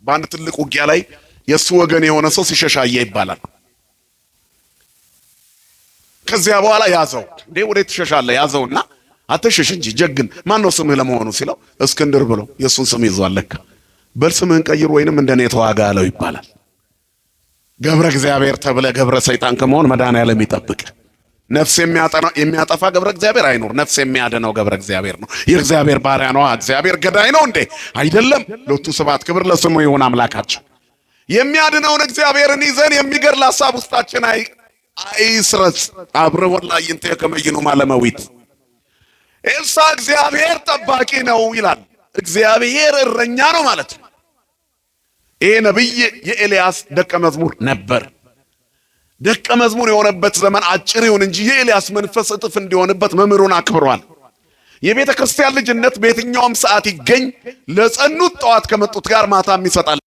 በአንድ ትልቅ ውጊያ ላይ የሱ ወገን የሆነ ሰው ሲሸሻየ ይባላል። ከዚያ በኋላ ያዘው። እንዴ ወዴት ትሸሻለህ? ያዘውና አትሸሽ እንጂ ጀግን። ማን ነው ስምህ ለመሆኑ ሲለው እስክንድር ብሎ የሱን ስም ይዟል። ለካ በል ስምህን ቀይር ወይንም እንደኔ ተዋጋ አለው ይባላል። ገብረ እግዚአብሔር ተብለ ገብረ ሰይጣን ከመሆን መድኃኔዓለም ይጠብቅ። ነፍስ የሚያጠፋ ገብረ እግዚአብሔር አይኖር። ነፍስ የሚያድነው ገብረ እግዚአብሔር ነው። የእግዚአብሔር ባሪያ ነው። እግዚአብሔር ገዳይ ነው እንዴ? አይደለም። ሎቱ ስብሐት ክብር ለስሙ ይሁን አምላካችን። የሚያድነውን እግዚአብሔርን ይዘን የሚገድል ሐሳብ ውስጣችን አይስረጽ። አብረ ወላሂ እንተ ከመይኑ ማለመዊት ኤልሳ እግዚአብሔር ጠባቂ ነው ይላል። እግዚአብሔር እረኛ ነው ማለት ነው። ይሄ ነብይ የኤልያስ ደቀ መዝሙር ነበር። ደቀ መዝሙር የሆነበት ዘመን አጭር ይሁን እንጂ የኤልያስ መንፈስ እጥፍ እንዲሆንበት መምህሩን አክብሯል። የቤተ ክርስቲያን ልጅነት በየትኛውም ሰዓት ይገኝ። ለጸኑት ጠዋት ከመጡት ጋር ማታም ይሰጣል።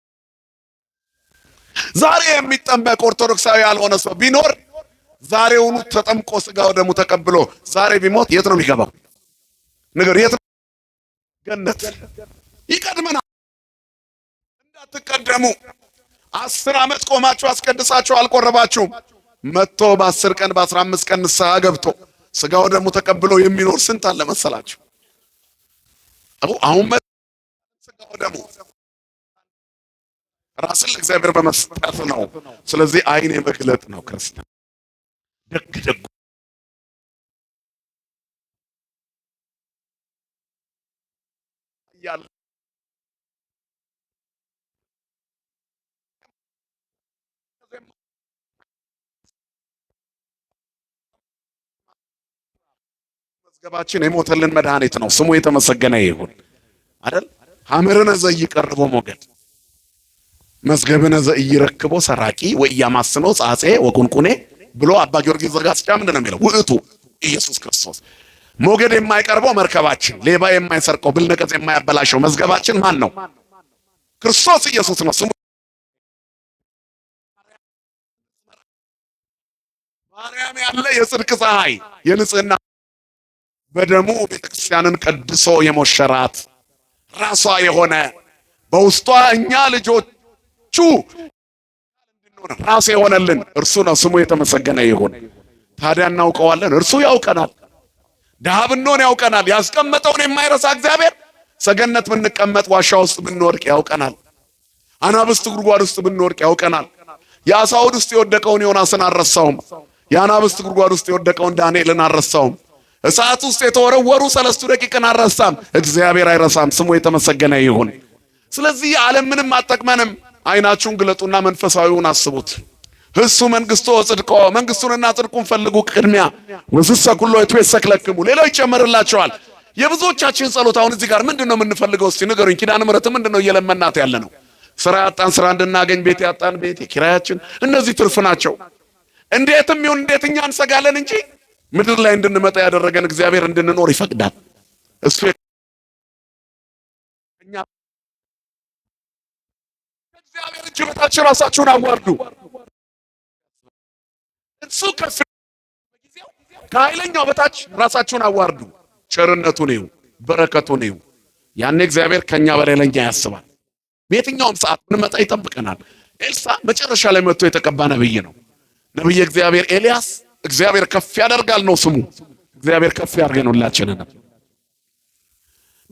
ዛሬ የሚጠመቅ ኦርቶዶክሳዊ ያልሆነ ሰው ቢኖር ዛሬውኑ ተጠምቆ ሥጋው ደሙ ተቀብሎ ዛሬ ቢሞት የት ነው የሚገባው? ነገር የት? ገነት ይቀድመናል። እንዳትቀደሙ። 10 ዓመት ቆማችሁ አስቀድሳችሁ አልቆረባችሁም። መጥቶ በ10 ቀን በ15 ቀን ንስሐ ገብቶ ሥጋው ደሙ ተቀብሎ የሚኖር ስንት አለ መሰላችሁ? አሁን ሥጋው ደሙ ራስን ለእግዚአብሔር በመስጠት ነው። ስለዚህ ዓይን የመግለጥ ነው ክርስትና። ደግ ደግ ያለ መዝገባችን የሞተልን መድኃኒት ነው። ስሙ የተመሰገነ ይሁን አይደል? ሐመረነ ዘይቀርቦ ሞገድ መዝገብነ ዘይረክቦ ሰራቂ ወያማስኖ ጻጼ ወቁንቁኔ ብሎ አባ ጊዮርጊስ ዘጋስጫ ምንድነው የሚለው? ውእቱ ኢየሱስ ክርስቶስ። ሞገድ የማይቀርበው መርከባችን፣ ሌባ የማይሰርቀው፣ ብልነቀጽ የማያበላሸው መዝገባችን ማን ነው? ክርስቶስ ኢየሱስ ነው። ስሙ ማርያም ያለ የጽድቅ ፀሐይ የንጽህና በደሙ ቤተክርስቲያንን ቀድሶ የሞሸራት ራሷ የሆነ በውስጧ እኛ ልጆቿ ራስ የሆነልን እርሱ ነው። ስሙ የተመሰገነ ይሁን። ታዲያ እናውቀዋለን፣ እርሱ ያውቀናል። ድሃ ብንሆን ያውቀናል። ያስቀመጠውን የማይረሳ እግዚአብሔር ሰገነት ብንቀመጥ ዋሻ ውስጥ ብንወድቅ ያውቀናል። አናብስት ጉድጓድ ውስጥ ብንወድቅ ያውቀናል። የዓሣ ሆድ ውስጥ የወደቀውን ዮናስን አልረሳውም። የአናብስት ጉድጓድ ውስጥ የወደቀውን ዳንኤልን አልረሳውም። እሳት ውስጥ የተወረወሩ 3 ደቂቅን አልረሳም። እግዚአብሔር አይረሳም። ስሙ የተመሰገነ ይሁን። ስለዚህ ዓለም ምንም አጠቅመንም። አይናችሁን ግለጡና መንፈሳዊውን አስቡት። እሱ መንግስቱ ጽድቆ መንግስቱንና ጽድቁን ፈልጉ ቅድሚያ ወስሰ ኩሎ ይትወሰክለክሙ ሌላው ይጨመርላችኋል። የብዙዎቻችን ጸሎት አሁን እዚህ ጋር ምንድነው የምንፈልገው? እስቲ ንገሩኝ። ኪዳነ ምሕረት ምንድነው እየለመናት ያለ ነው? ስራ ያጣን ስራ እንድናገኝ፣ ቤት ያጣን ቤት፣ ኪራያችን፣ እነዚህ ትርፍ ናቸው። እንዴትም ይሁን እንዴት እኛ እንሰጋለን እንጂ ምድር ላይ እንድንመጣ ያደረገን እግዚአብሔር እንድንኖር ይፈቅዳል። እሱ እኛ እግዚአብሔር እጅ በታች ራሳችሁን አዋርዱ። እሱ ከፍ ከኃይለኛው በታች ራሳችሁን አዋርዱ። ቸርነቱን እዩ፣ በረከቱን እዩ። ያኔ እግዚአብሔር ከኛ በላይ ለኛ ያስባል። በየትኛውም ሰዓት እንመጣ ይጠብቀናል። ኤልሳ መጨረሻ ላይ መጥቶ የተቀባ ነብይ ነው። ነብይ እግዚአብሔር ኤልያስ እግዚአብሔር ከፍ ያደርጋል ነው ስሙ። እግዚአብሔር ከፍ ያድርገን ሁላችንን።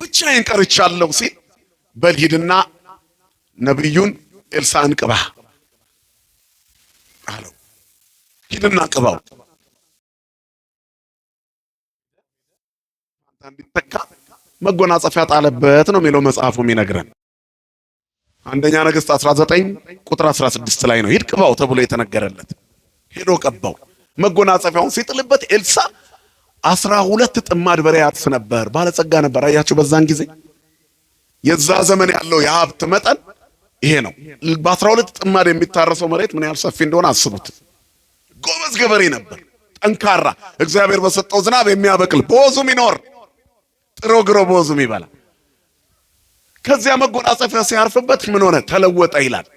ብቻዬን ቀርቻለሁ ሲል በል ሂድና ነብዩን ኤልሳዕን ቅባ አለው። ሂድና ቅባው እንዲተካ መጎናጸፊያ ጣለበት ነው የሚለው መጽሐፉ የሚነግረን። አንደኛ ነገሥት 19 ቁጥር 16 ላይ ነው ሂድ ቅባው ተብሎ የተነገረለት። ሄዶ ቀባው። መጎናጸፊያውን ሲጥልበት ኤልሳዕ 12 ጥማድ በሬ ያርስ ነበር። ባለጸጋ ነበር። አያችሁ በዛን ጊዜ የዛ ዘመን ያለው የሀብት መጠን ይሄ ነው። በ12 ጥማድ የሚታረሰው መሬት ምን ያህል ሰፊ እንደሆነ አስቡት። ጎበዝ ገበሬ ነበር፣ ጠንካራ፣ እግዚአብሔር በሰጠው ዝናብ የሚያበቅል በወዙም ይኖር ጥሮ ግሮ በወዙም ይበላ። ከዚያ መጎናጸፊያ ሲያርፍበት ምን ሆነ? ተለወጠ ይላል።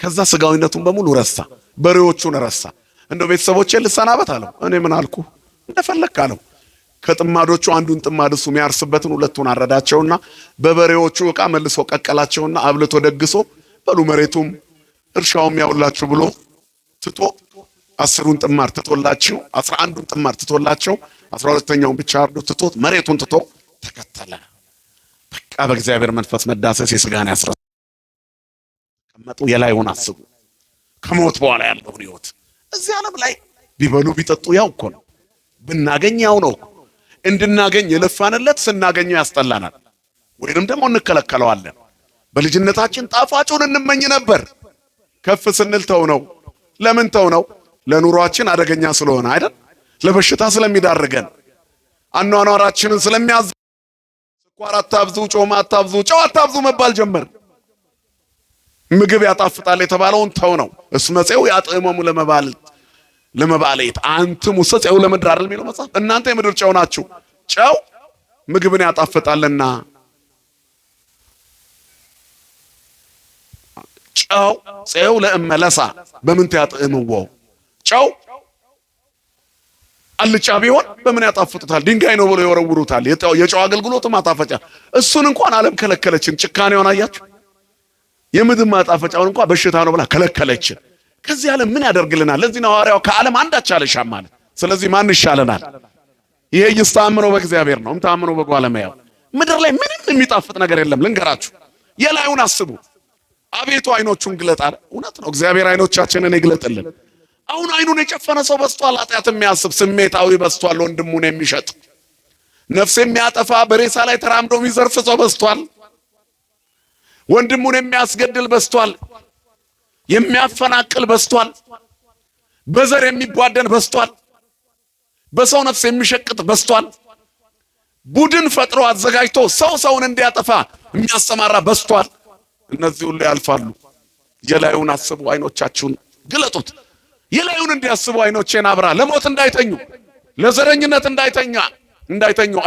ከዛ ስጋዊነቱን በሙሉ ረሳ፣ በሬዎቹን ረሳ። እንደው ቤተሰቦቼን ልሰናበት አለው። እኔ ምን አልኩ? እንደፈለክ አለው። ከጥማዶቹ አንዱን ጥማድ እሱ የሚያርስበትን 2ቱን አረዳቸውና በበሬዎቹ ዕቃ መልሶ ቀቀላቸውና አብልቶ ደግሶ በሉ መሬቱም እርሻውም ያውላችሁ ብሎ ትቶ 10ሩን ጥማድ ትቶላቸው 11ዱን ጥማድ ትቶላቸው 12ኛውን ብቻ አርዶ ትቶት መሬቱን ትቶ ተከተለ። በቃ በእግዚአብሔር መንፈስ መዳሰስ የሥጋን ያስረሳ። ከመጡ የላዩን አስቡ። ከሞት በኋላ ያለውን ሕይወት እዚህ ዓለም ላይ ቢበሉ ቢጠጡ ያው እኮ ነው። ብናገኝ ያው ነው። እንድናገኝ የለፋንለት ስናገኘው ያስጠላናል፣ ወይንም ደግሞ እንከለከለዋለን። በልጅነታችን ጣፋጩን እንመኝ ነበር። ከፍ ስንል ተው ነው። ለምን ተው ነው? ለኑሯችን አደገኛ ስለሆነ አይደል? ለበሽታ ስለሚዳርገን፣ አኗኗራችንን ስለሚያዝ፣ ስኳር አታብዙ፣ ጮማ አታብዙ፣ ጨው አታብዙ መባል ጀመር። ምግብ ያጣፍጣል የተባለውን ተው ነው። እስመ ፄው ያጥዕመሙ ለመባልት አንትሙ ፄው ለምድር አይደል የሚለው መጽሐፍ። እናንተ የምድር ጨው ናችሁ። ጨው ምግብን ያጣፍጣልና ጨው ፄው ለእመለሳ በምን ያጥዕምዎ። ጨው አልጫ ቢሆን በምን ያጣፍጡታል? ድንጋይ ነው ብሎ ይወረውሩታል። የጨው አገልግሎቱ ማጣፈጫ። እሱን እንኳን ዓለም ከለከለችን። ጭካኔውን አያችሁ። የምድር ማጣፈጫውን እንኳን በሽታ ነው ብላ ከለከለችን። ከዚህ ዓለም ምን ያደርግልናል? ለዚህ ነው ሐዋርያው ከዓለም አንዳች አልሻም ማለት። ስለዚህ ማን ይሻለናል? ይሄ ይስታምነው በእግዚአብሔር ነው እምታምነው በጓለማያው። ምድር ላይ ምንም የሚጣፍጥ ነገር የለም። ልንገራችሁ፣ የላዩን አስቡ። አቤቱ አይኖቹን ግለጥ አለ። እውነት ነው። እግዚአብሔር አይኖቻችንን ይግለጥልን። አሁን አይኑን የጨፈነ ሰው በስቷል። ኃጢአት የሚያስብ ስሜታዊ በስቷል። ወንድሙን የሚሸጥ ነፍስ የሚያጠፋ በሬሳ ላይ ተራምዶ የሚዘርፍ ሰው በስቷል። ወንድሙን የሚያስገድል በስቷል። የሚያፈናቅል በስቷል። በዘር የሚቧደን በስቷል። በሰው ነፍስ የሚሸቅጥ በስቷል። ቡድን ፈጥሮ አዘጋጅቶ ሰውን እንዲያጠፋ የሚያሰማራ በስቷል። እነዚህ ሁሉ ያልፋሉ። የላዩን አስቡ። አይኖቻችሁን ግለጡት። የላዩን እንዲያስቡ አይኖቼን አብራ። ለሞት እንዳይተኙ፣ ለዘረኝነት እንዳይተኙ፣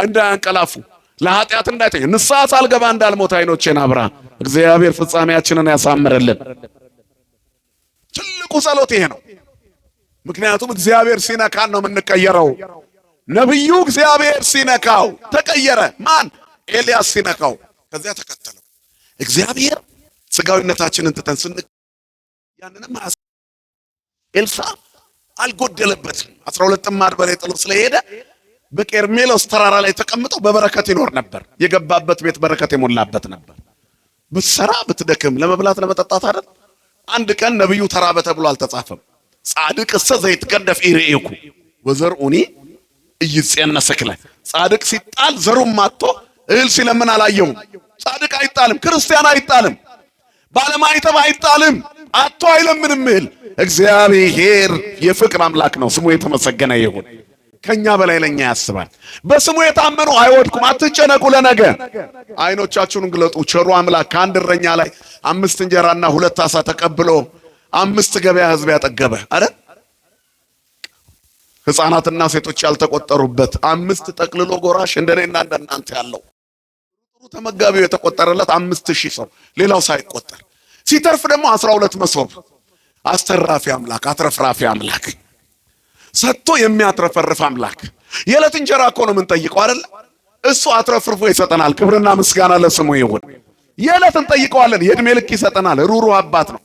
እንዳያንቀላፉ፣ ለኃጢአት እንዳይተኙ፣ ንስሐ ሳልገባ እንዳልሞት አይኖቼን አብራ። እግዚአብሔር ፍጻሜያችንን ያሳምርልን። ትልቁ ጸሎት ይሄ ነው። ምክንያቱም እግዚአብሔር ሲነካን ነው የምንቀየረው። ነብዩ እግዚአብሔር ሲነካው ተቀየረ። ማን? ኤልያስ ሲነካው፣ ከዚያ ተከተለው። እግዚአብሔር ስጋዊነታችንን ትተን ያንንም ኤልሳ አልጎደለበትም። 12 ጥማድ በላይ ጥሎ ስለሄደ በቀርሜሎስ ተራራ ላይ ተቀምጦ በበረከት ይኖር ነበር። የገባበት ቤት በረከት የሞላበት ነበር። ብትሰራ ብትደክም ለመብላት ለመጠጣት አይደል? አንድ ቀን ነብዩ ተራበ ተብሎ አልተጻፈም። ጻድቅ እሰ ዘይትቀደፍ ኢርኤኩ ወዘርኡኒ ኢይጼነስክለ። ጻድቅ ሲጣል ዘሩም ማጥቶ እህል ሲለምን አላየውም። ጻድቅ አይጣልም፣ ክርስቲያን አይጣልም፣ ባለማይተብ አይጣልም፣ አጥቶ አይለምንም እህል። እግዚአብሔር የፍቅር አምላክ ነው፣ ስሙ የተመሰገነ ይሁን። ከኛ በላይ ለኛ ያስባል። በስሙ የታመኑ አይወድቁም። አትጨነቁ ለነገ። አይኖቻችሁን ግለጡ። ቸሩ አምላክ ከአንድ እረኛ ላይ 5 እንጀራና 2 ዓሣ ተቀብሎ 5 ገበያ ሕዝብ ያጠገበ አይደል? ሕፃናትና ሴቶች ያልተቆጠሩበት 5 ጠቅልሎ ጎራሽ እንደኔና እንደናንተ ያለው ጥሩ ተመጋቢው የተቆጠረለት 5000 ሰው ሌላው ሳይቆጠር ሲተርፍ ደግሞ 12 መሶብ። አስተራፊ አምላክ፣ አትረፍራፊ አምላክ፣ ሰጥቶ የሚያትረፈርፍ አምላክ። የዕለት እንጀራ እኮ ነው የምንጠይቀው አይደል? እሱ አትረፍርፎ ይሰጠናል። ክብርና ምስጋና ለስሙ ይሁን። የዕለት እንጠይቀዋለን፣ የዕድሜ ልክ ይሰጠናል። ሩሩህ አባት ነው።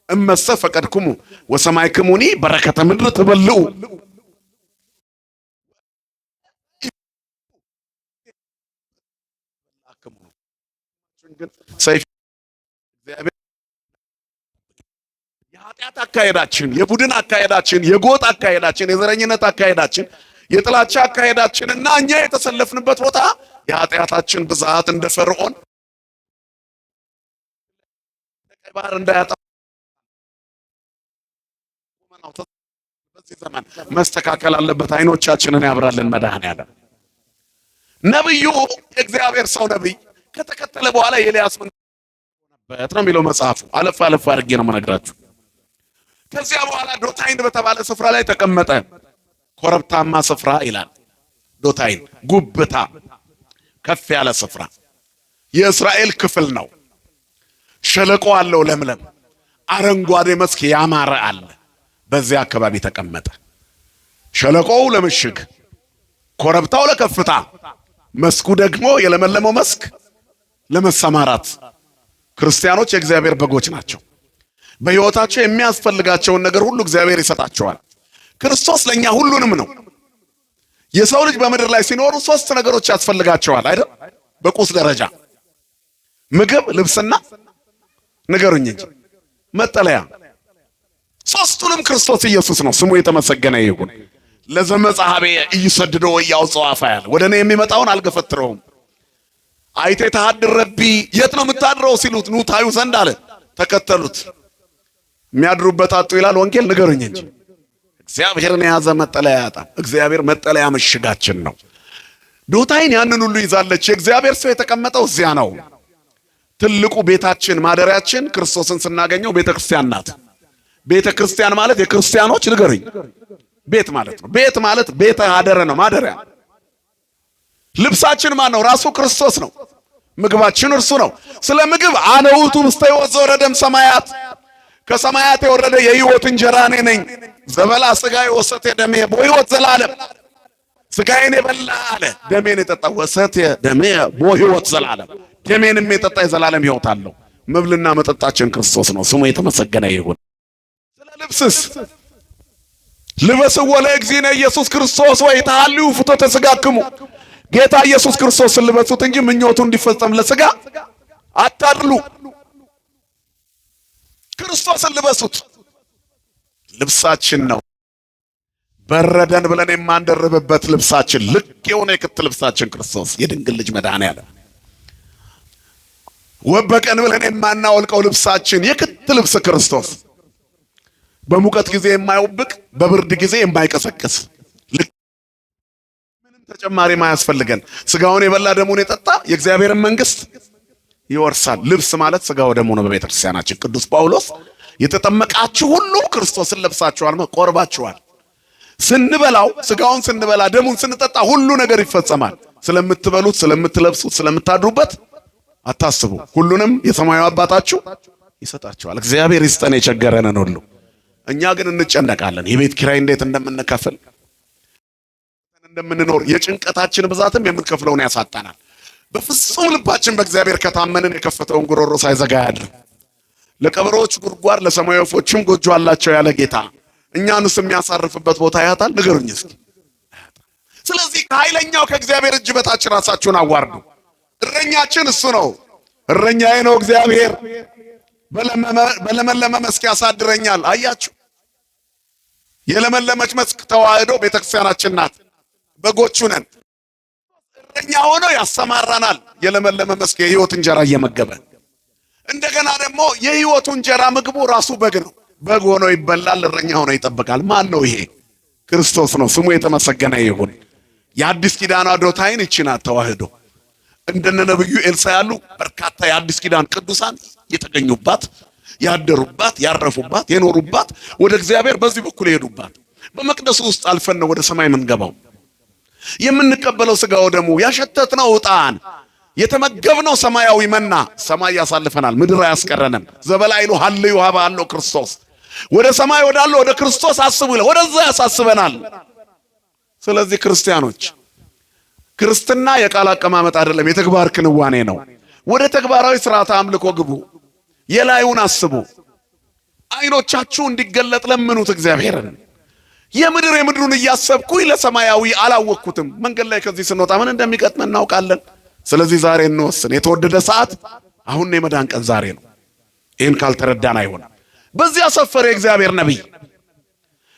እመሰ ፈቀድኩሙ ወሰማይክሙኒ በረከተ ምድር ትበልዑ። የኃጢአት አካሄዳችን፣ የቡድን አካሄዳችን፣ የጎጥ አካሄዳችን፣ የዘረኝነት አካሄዳችን፣ የጥላቻ አካሄዳችን እና እኛ የተሰለፍንበት ቦታ የኃጢአታችን ብዛት እንደ ፈርዖን ቀይ ባህር እንዳያጣ በዚህ ዘመን መስተካከል አለበት። አይኖቻችንን ያብራልን መድኃኔዓለም። ነብዩ የእግዚአብሔር ሰው ነብይ ከተከተለ በኋላ ኤልያስ ምን ሆነበት ነው የሚለው መጽሐፉ። አለፍ አለፍ አድርጌ ነው የምነግራችሁ። ከዚያ በኋላ ዶታይን በተባለ ስፍራ ላይ ተቀመጠ። ኮረብታማ ስፍራ ይላል ዶታይን፣ ጉብታ፣ ከፍ ያለ ስፍራ የእስራኤል ክፍል ነው። ሸለቆ አለው፣ ለምለም አረንጓዴ መስክ ያማረ አለ። በዚያ አካባቢ ተቀመጠ። ሸለቆው ለምሽግ፣ ኮረብታው ለከፍታ፣ መስኩ ደግሞ የለመለመው መስክ ለመሰማራት። ክርስቲያኖች የእግዚአብሔር በጎች ናቸው። በሕይወታቸው የሚያስፈልጋቸውን ነገር ሁሉ እግዚአብሔር ይሰጣቸዋል። ክርስቶስ ለኛ ሁሉንም ነው። የሰው ልጅ በምድር ላይ ሲኖሩ 3 ነገሮች ያስፈልጋቸዋል አይደል? በቁስ ደረጃ ምግብ፣ ልብስና ንገሩኝ እንጂ መጠለያ። 3ቱንም ክርስቶስ ኢየሱስ ነው፣ ስሙ የተመሰገነ ይሁን። ለዘመጻሐቤ ኢይሰድዶ ወያውጽእ አፋያል፣ ወደ እኔ የሚመጣውን አልገፈትረውም። አይቴ ተሐድር ረቢ፣ የት ነው የምታድረው ሲሉት ኑ ታዩ ዘንድ አለ። ተከተሉት። የሚያድሩበት አጡ ይላል ወንጌል። ንገሩኝ እንጂ እግዚአብሔርን የያዘ መጠለያ ያጣም። እግዚአብሔር መጠለያ ምሽጋችን ነው። ዶታይን ያንን ሁሉ ይዛለች። የእግዚአብሔር ሰው የተቀመጠው እዚያ ነው። ትልቁ ቤታችን ማደሪያችን ክርስቶስን ስናገኘው ቤተ ክርስቲያን ናት። ቤተ ክርስቲያን ማለት የክርስቲያኖች ንገሩኝ ቤት ማለት ነው። ቤት ማለት ቤተ አደረ ነው፣ ማደሪያ። ልብሳችን ማን ነው? ራሱ ክርስቶስ ነው። ምግባችን እርሱ ነው። ስለ ምግብ አነ ውእቱ ምስተ ሕይወት ዘወረደም ሰማያት፣ ከሰማያት የወረደ የሕይወት እንጀራ እኔ ነኝ። ዘበላ ሥጋዬ ወሰቴ ደሜ በሕይወት ዘላለም። ሥጋዬን የበላ አለ ደሜን የጠጣ ወሰቴ ደሜ በሕይወት ዘላለም፣ ደሜንም የጠጣ የዘላለም ሕይወት አለው። መብልና መጠጣችን ክርስቶስ ነው፣ ስሙ የተመሰገነ ይሁን። ስለ ልብስስ ልበስዎ ለእግዚእነ ኢየሱስ ክርስቶስ ወኢትሐልዩ ፍትወተ ሥጋክሙ፣ ጌታ ኢየሱስ ክርስቶስን ልበሱት እንጂ ምኞቱ እንዲፈጸም ለሥጋ አታድሉ። ክርስቶስን ልበሱት። ልብሳችን ነው። በረደን ብለን የማንደርብበት ልብሳችን፣ ልክ የሆነ የክት ልብሳችን ክርስቶስ የድንግል ልጅ መድኃኔዓለም። ወበቀን ብለን የማናወልቀው ልብሳችን የክት ልብስ ክርስቶስ፣ በሙቀት ጊዜ የማይወብቅ በብርድ ጊዜ የማይቀሰቅስ፣ ምንም ተጨማሪ ማያስፈልገን፣ ስጋውን የበላ ደሙን የጠጣ የእግዚአብሔርን መንግስት ይወርሳል። ልብስ ማለት ስጋው ደሙ ነው። በቤተ ክርስቲያናችን ቅዱስ ጳውሎስ የተጠመቃችሁ ሁሉ ክርስቶስን ለብሳችኋል፣ ቆርባችኋል። ስንበላው ስጋውን ስንበላ ደሙን ስንጠጣ ሁሉ ነገር ይፈጸማል። ስለምትበሉት፣ ስለምትለብሱት፣ ስለምታድሩበት አታስቡ፣ ሁሉንም የሰማያዊ አባታችሁ ይሰጣችኋል። እግዚአብሔር ይስጠን የቸገረንን ሁሉ። እኛ ግን እንጨነቃለን፣ የቤት ኪራይ እንዴት እንደምንከፍል እንደምንኖር፣ የጭንቀታችን ብዛትም የምንከፍለውን ያሳጣናል። በፍጹም ልባችን በእግዚአብሔር ከታመንን የከፈተውን ጉሮሮ ሳይዘጋ ያድር። ለቀበሮች ጉድጓድ ለሰማይ ወፎችም ጎጆ አላቸው ያለ ጌታ እኛንስ የሚያሳርፍበት ቦታ ያጣል? ንገሩኝ እስኪ። ስለዚህ ከኃይለኛው ከእግዚአብሔር እጅ በታች ራሳችሁን አዋርዱ። እረኛችን እሱ ነው። እረኛዬ ነው እግዚአብሔር፣ በለመለመ መስክ ያሳድረኛል። አያችሁ፣ የለመለመች መስክ ተዋህዶ ቤተክርስቲያናችን ናት። በጎቹ ነን። እረኛ ሆኖ ያሰማራናል። የለመለመ መስክ የሕይወት እንጀራ እየመገበ እንደገና ደግሞ የሕይወቱ እንጀራ ምግቡ ራሱ በግ ነው። በግ ሆኖ ይበላል፣ እረኛ ሆኖ ይጠብቃል። ማን ነው ይሄ? ክርስቶስ ነው። ስሙ የተመሰገነ ይሁን። የአዲስ ኪዳን ዶታይን ይህች ናት ተዋህዶ። እንደነ ነብዩ ኤልሳ ያሉ በርካታ የአዲስ ኪዳን ቅዱሳን የተገኙባት፣ ያደሩባት፣ ያረፉባት፣ የኖሩባት፣ ወደ እግዚአብሔር በዚህ በኩል የሄዱባት፣ በመቅደሱ ውስጥ አልፈን ነው ወደ ሰማይ የምንገባው። የምንቀበለው ሥጋው ደግሞ ያሸተትነው ዕጣን የተመገብነው ሰማያዊ መና ሰማይ ያሳልፈናል፣ ምድር አያስቀረንም። ዘበላይሉ ሀልዩ ሀባ አለው ክርስቶስ። ወደ ሰማይ ወዳለው ወደ ክርስቶስ አስቡ ይላል፣ ወደዛ ያሳስበናል። ስለዚህ ክርስቲያኖች ክርስትና የቃል አቀማመጥ አይደለም፣ የተግባር ክንዋኔ ነው። ወደ ተግባራዊ ስርዓተ አምልኮ ግቡ። የላዩን አስቡ። አይኖቻችሁ እንዲገለጥ ለምኑት እግዚአብሔርን። የምድሩን እያሰብኩኝ ለሰማያዊ አላወቅኩትም። መንገድ ላይ ከዚህ ስንወጣ ምን እንደሚቀጥመን እናውቃለን። ስለዚህ ዛሬ እንወስን። የተወደደ ሰዓት አሁን የመዳን ቀን ዛሬ ነው። ይህን ካልተረዳን አይሆንም። በዚያ ሰፈረ የእግዚአብሔር ነቢይ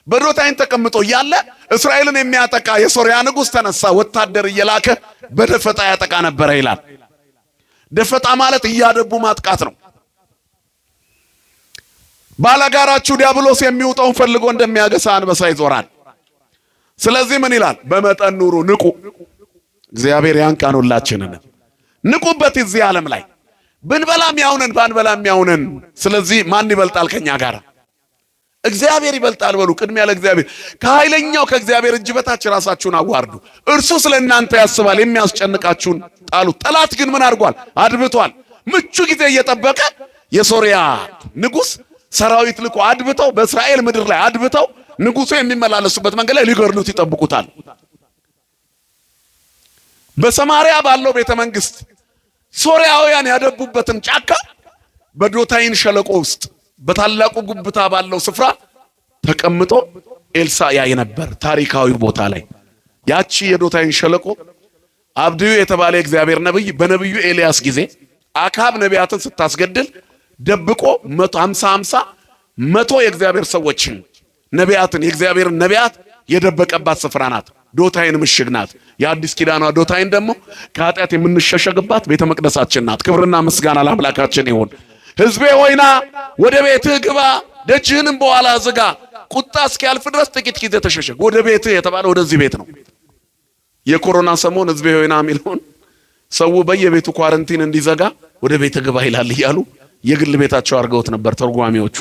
በዶታይን ተቀምጦ እያለ እስራኤልን የሚያጠቃ የሶርያ ንጉሥ ተነሳ። ወታደር እየላከ በደፈጣ ያጠቃ ነበረ ይላል። ደፈጣ ማለት እያደቡ ማጥቃት ነው። ባላጋራችሁ ዲያብሎስ የሚውጠውን ፈልጎ እንደሚያገሳ አንበሳ ይዞራል። ስለዚህ ምን ይላል? በመጠን ኑሩ፣ ንቁ። እግዚአብሔር ያንቃን ሁላችንን። ንቁበት። እዚህ ዓለም ላይ ብንበላም ያውነን ባንበላም ያውነን። ስለዚህ ማን ይበልጣል ከኛ ጋር? እግዚአብሔር ይበልጣል በሉ። ቅድሚያ ለእግዚአብሔር። ከኃይለኛው ከእግዚአብሔር እጅ በታች ራሳችሁን አዋርዱ። እርሱ ስለ እናንተ ያስባል። የሚያስጨንቃችሁን ጣሉት። ጠላት ግን ምን አድርጓል? አድብቷል። ምቹ ጊዜ እየጠበቀ የሶርያ ንጉሥ ሰራዊት ልኮ አድብተው በእስራኤል ምድር ላይ አድብተው ንጉሡ የሚመላለሱበት መንገድ ላይ ሊገርሉት ይጠብቁታል። በሰማሪያ ባለው ቤተ መንግስት ሶርያውያን ያደቡበትን ጫካ በዶታይን ሸለቆ ውስጥ በታላቁ ጉብታ ባለው ስፍራ ተቀምጦ ኤልሳ ያይ ነበር። ታሪካዊ ቦታ ላይ ያቺ የዶታይን ሸለቆ አብድዩ የተባለ እግዚአብሔር ነብይ በነብዩ ኤልያስ ጊዜ አካብ ነቢያትን ስታስገድል ደብቆ 150 የእግዚአብሔር ሰዎችን ነቢያትን የእግዚአብሔር ነቢያት የደበቀባት ስፍራ ናት። ዶታይን ምሽግ ናት። የአዲስ ኪዳኗ ዶታይን ደግሞ ከኃጢአት የምንሸሸግባት ቤተ መቅደሳችን ናት። ክብርና ምስጋና ለአምላካችን ይሁን። ሕዝቤ ሆይና ወደ ቤትህ ግባ፣ ደጅህንም በኋላ ዝጋ፣ ቁጣ እስኪያልፍ ድረስ ጥቂት ጊዜ ተሸሸግ። ወደ ቤትህ የተባለ ወደዚህ ቤት ነው። የኮሮና ሰሞን ሕዝቤ ሆይና የሚለውን ሰው በየቤቱ ኳረንቲን እንዲዘጋ ወደ ቤትህ ግባ ይላል እያሉ የግል ቤታቸው አድርገውት ነበር ተርጓሚዎቹ።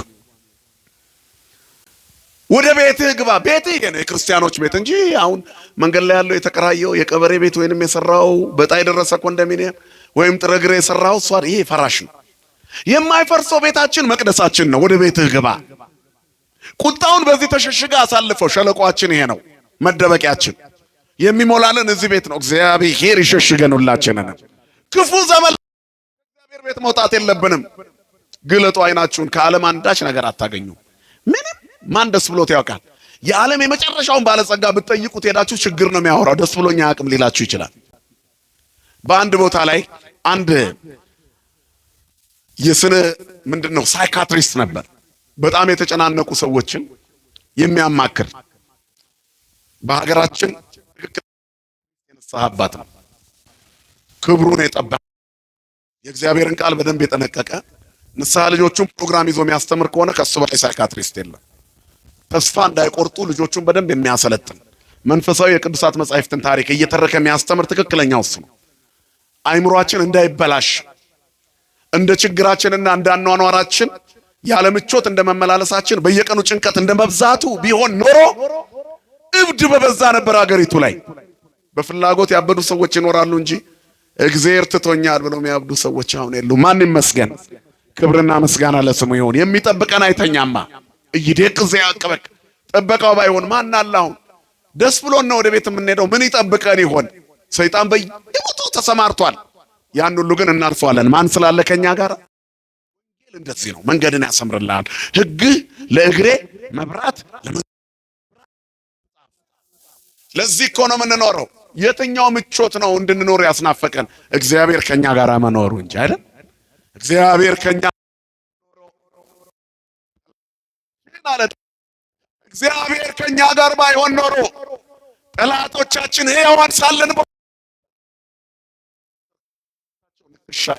ወደ ቤትህ ግባ። ቤትህ ይሄ ነው የክርስቲያኖች ቤት እንጂ አሁን መንገድ ላይ ያለው የተከራየው የቀበሬ ቤት ወይንም የሰራው በጣ የደረሰ ኮንዶሚኒየም ወይም ጥረግሬ የሰራው እሷ ይሄ ፈራሽ ነው። የማይፈርሰው ቤታችን መቅደሳችን ነው። ወደ ቤትህ ግባ። ቁጣውን በዚህ ተሸሽጋ አሳልፈው። ሸለቆአችን ይሄ ነው፣ መደበቂያችን የሚሞላልን እዚህ ቤት ነው። እግዚአብሔር ይሸሽገን ሁላችንን። ክፉ ዘመን እግዚአብሔር ቤት መውጣት የለብንም። ግለጡ አይናችሁን፣ ከዓለም አንዳች ነገር አታገኙ። ምንም ማን ደስ ብሎት ያውቃል? የዓለም የመጨረሻውን ባለጸጋ ብትጠይቁት ሄዳችሁ ችግር ነው የሚያወራው። ደስ ብሎኛ አቅም ሊላችሁ ይችላል። በአንድ ቦታ ላይ አንድ የስነ ምንድነው ሳይካትሪስት ነበር። በጣም የተጨናነቁ ሰዎችን የሚያማክር በሀገራችን ትክክል የነሳህ አባት ነው። ክብሩን የጠበቀ የእግዚአብሔርን ቃል በደንብ የጠነቀቀ ንስሐ ልጆቹን ፕሮግራም ይዞ የሚያስተምር ከሆነ ከሱ በላይ ሳይካትሪስት የለም። ተስፋ እንዳይቆርጡ ልጆቹን በደንብ የሚያሰለጥን መንፈሳዊ የቅዱሳት መጻሕፍትን ታሪክ እየተረከ የሚያስተምር ትክክለኛው እሱ ነው። አይምሮአችን እንዳይበላሽ እንደ ችግራችንና እንዳኗኗራችን ያለ ምቾት እንደመመላለሳችን በየቀኑ ጭንቀት እንደመብዛቱ ቢሆን ኖሮ እብድ በበዛ ነበር አገሪቱ ላይ። በፍላጎት ያበዱ ሰዎች ይኖራሉ እንጂ እግዚአብሔር ትቶኛል ብለው የሚያብዱ ሰዎች አሁን የሉ። ማን ይመስገን። ክብርና ምስጋና ለስሙ ይሁን። የሚጠብቀን አይተኛማ። እይዴቅ ዘያ ያቀበቅ ጥበቃው ባይሆን ማን አለ? አሁን ደስ ብሎን ነው ወደ ቤት የምንሄደው። ምን ይጠብቀን ይሆን? ሰይጣን በየቦታው ተሰማርቷል። ያን ሁሉ ግን እናርፈዋለን። ማን ስላለ ከኛ ጋር? እንደዚህ ነው። መንገድን ያሰምርልሃል። ሕግ ለእግሬ መብራት ለዚህ እኮ ነው የምንኖረው። የትኛው ምቾት ነው እንድንኖር ያስናፈቀን? እግዚአብሔር ከኛ ጋር መኖሩ እንጂ አይደል? እግዚአብሔር ከኛ ማለት እግዚአብሔር ከኛ ጋር ባይሆን ኖሮ ጠላቶቻችን ሕያዋን ሳለን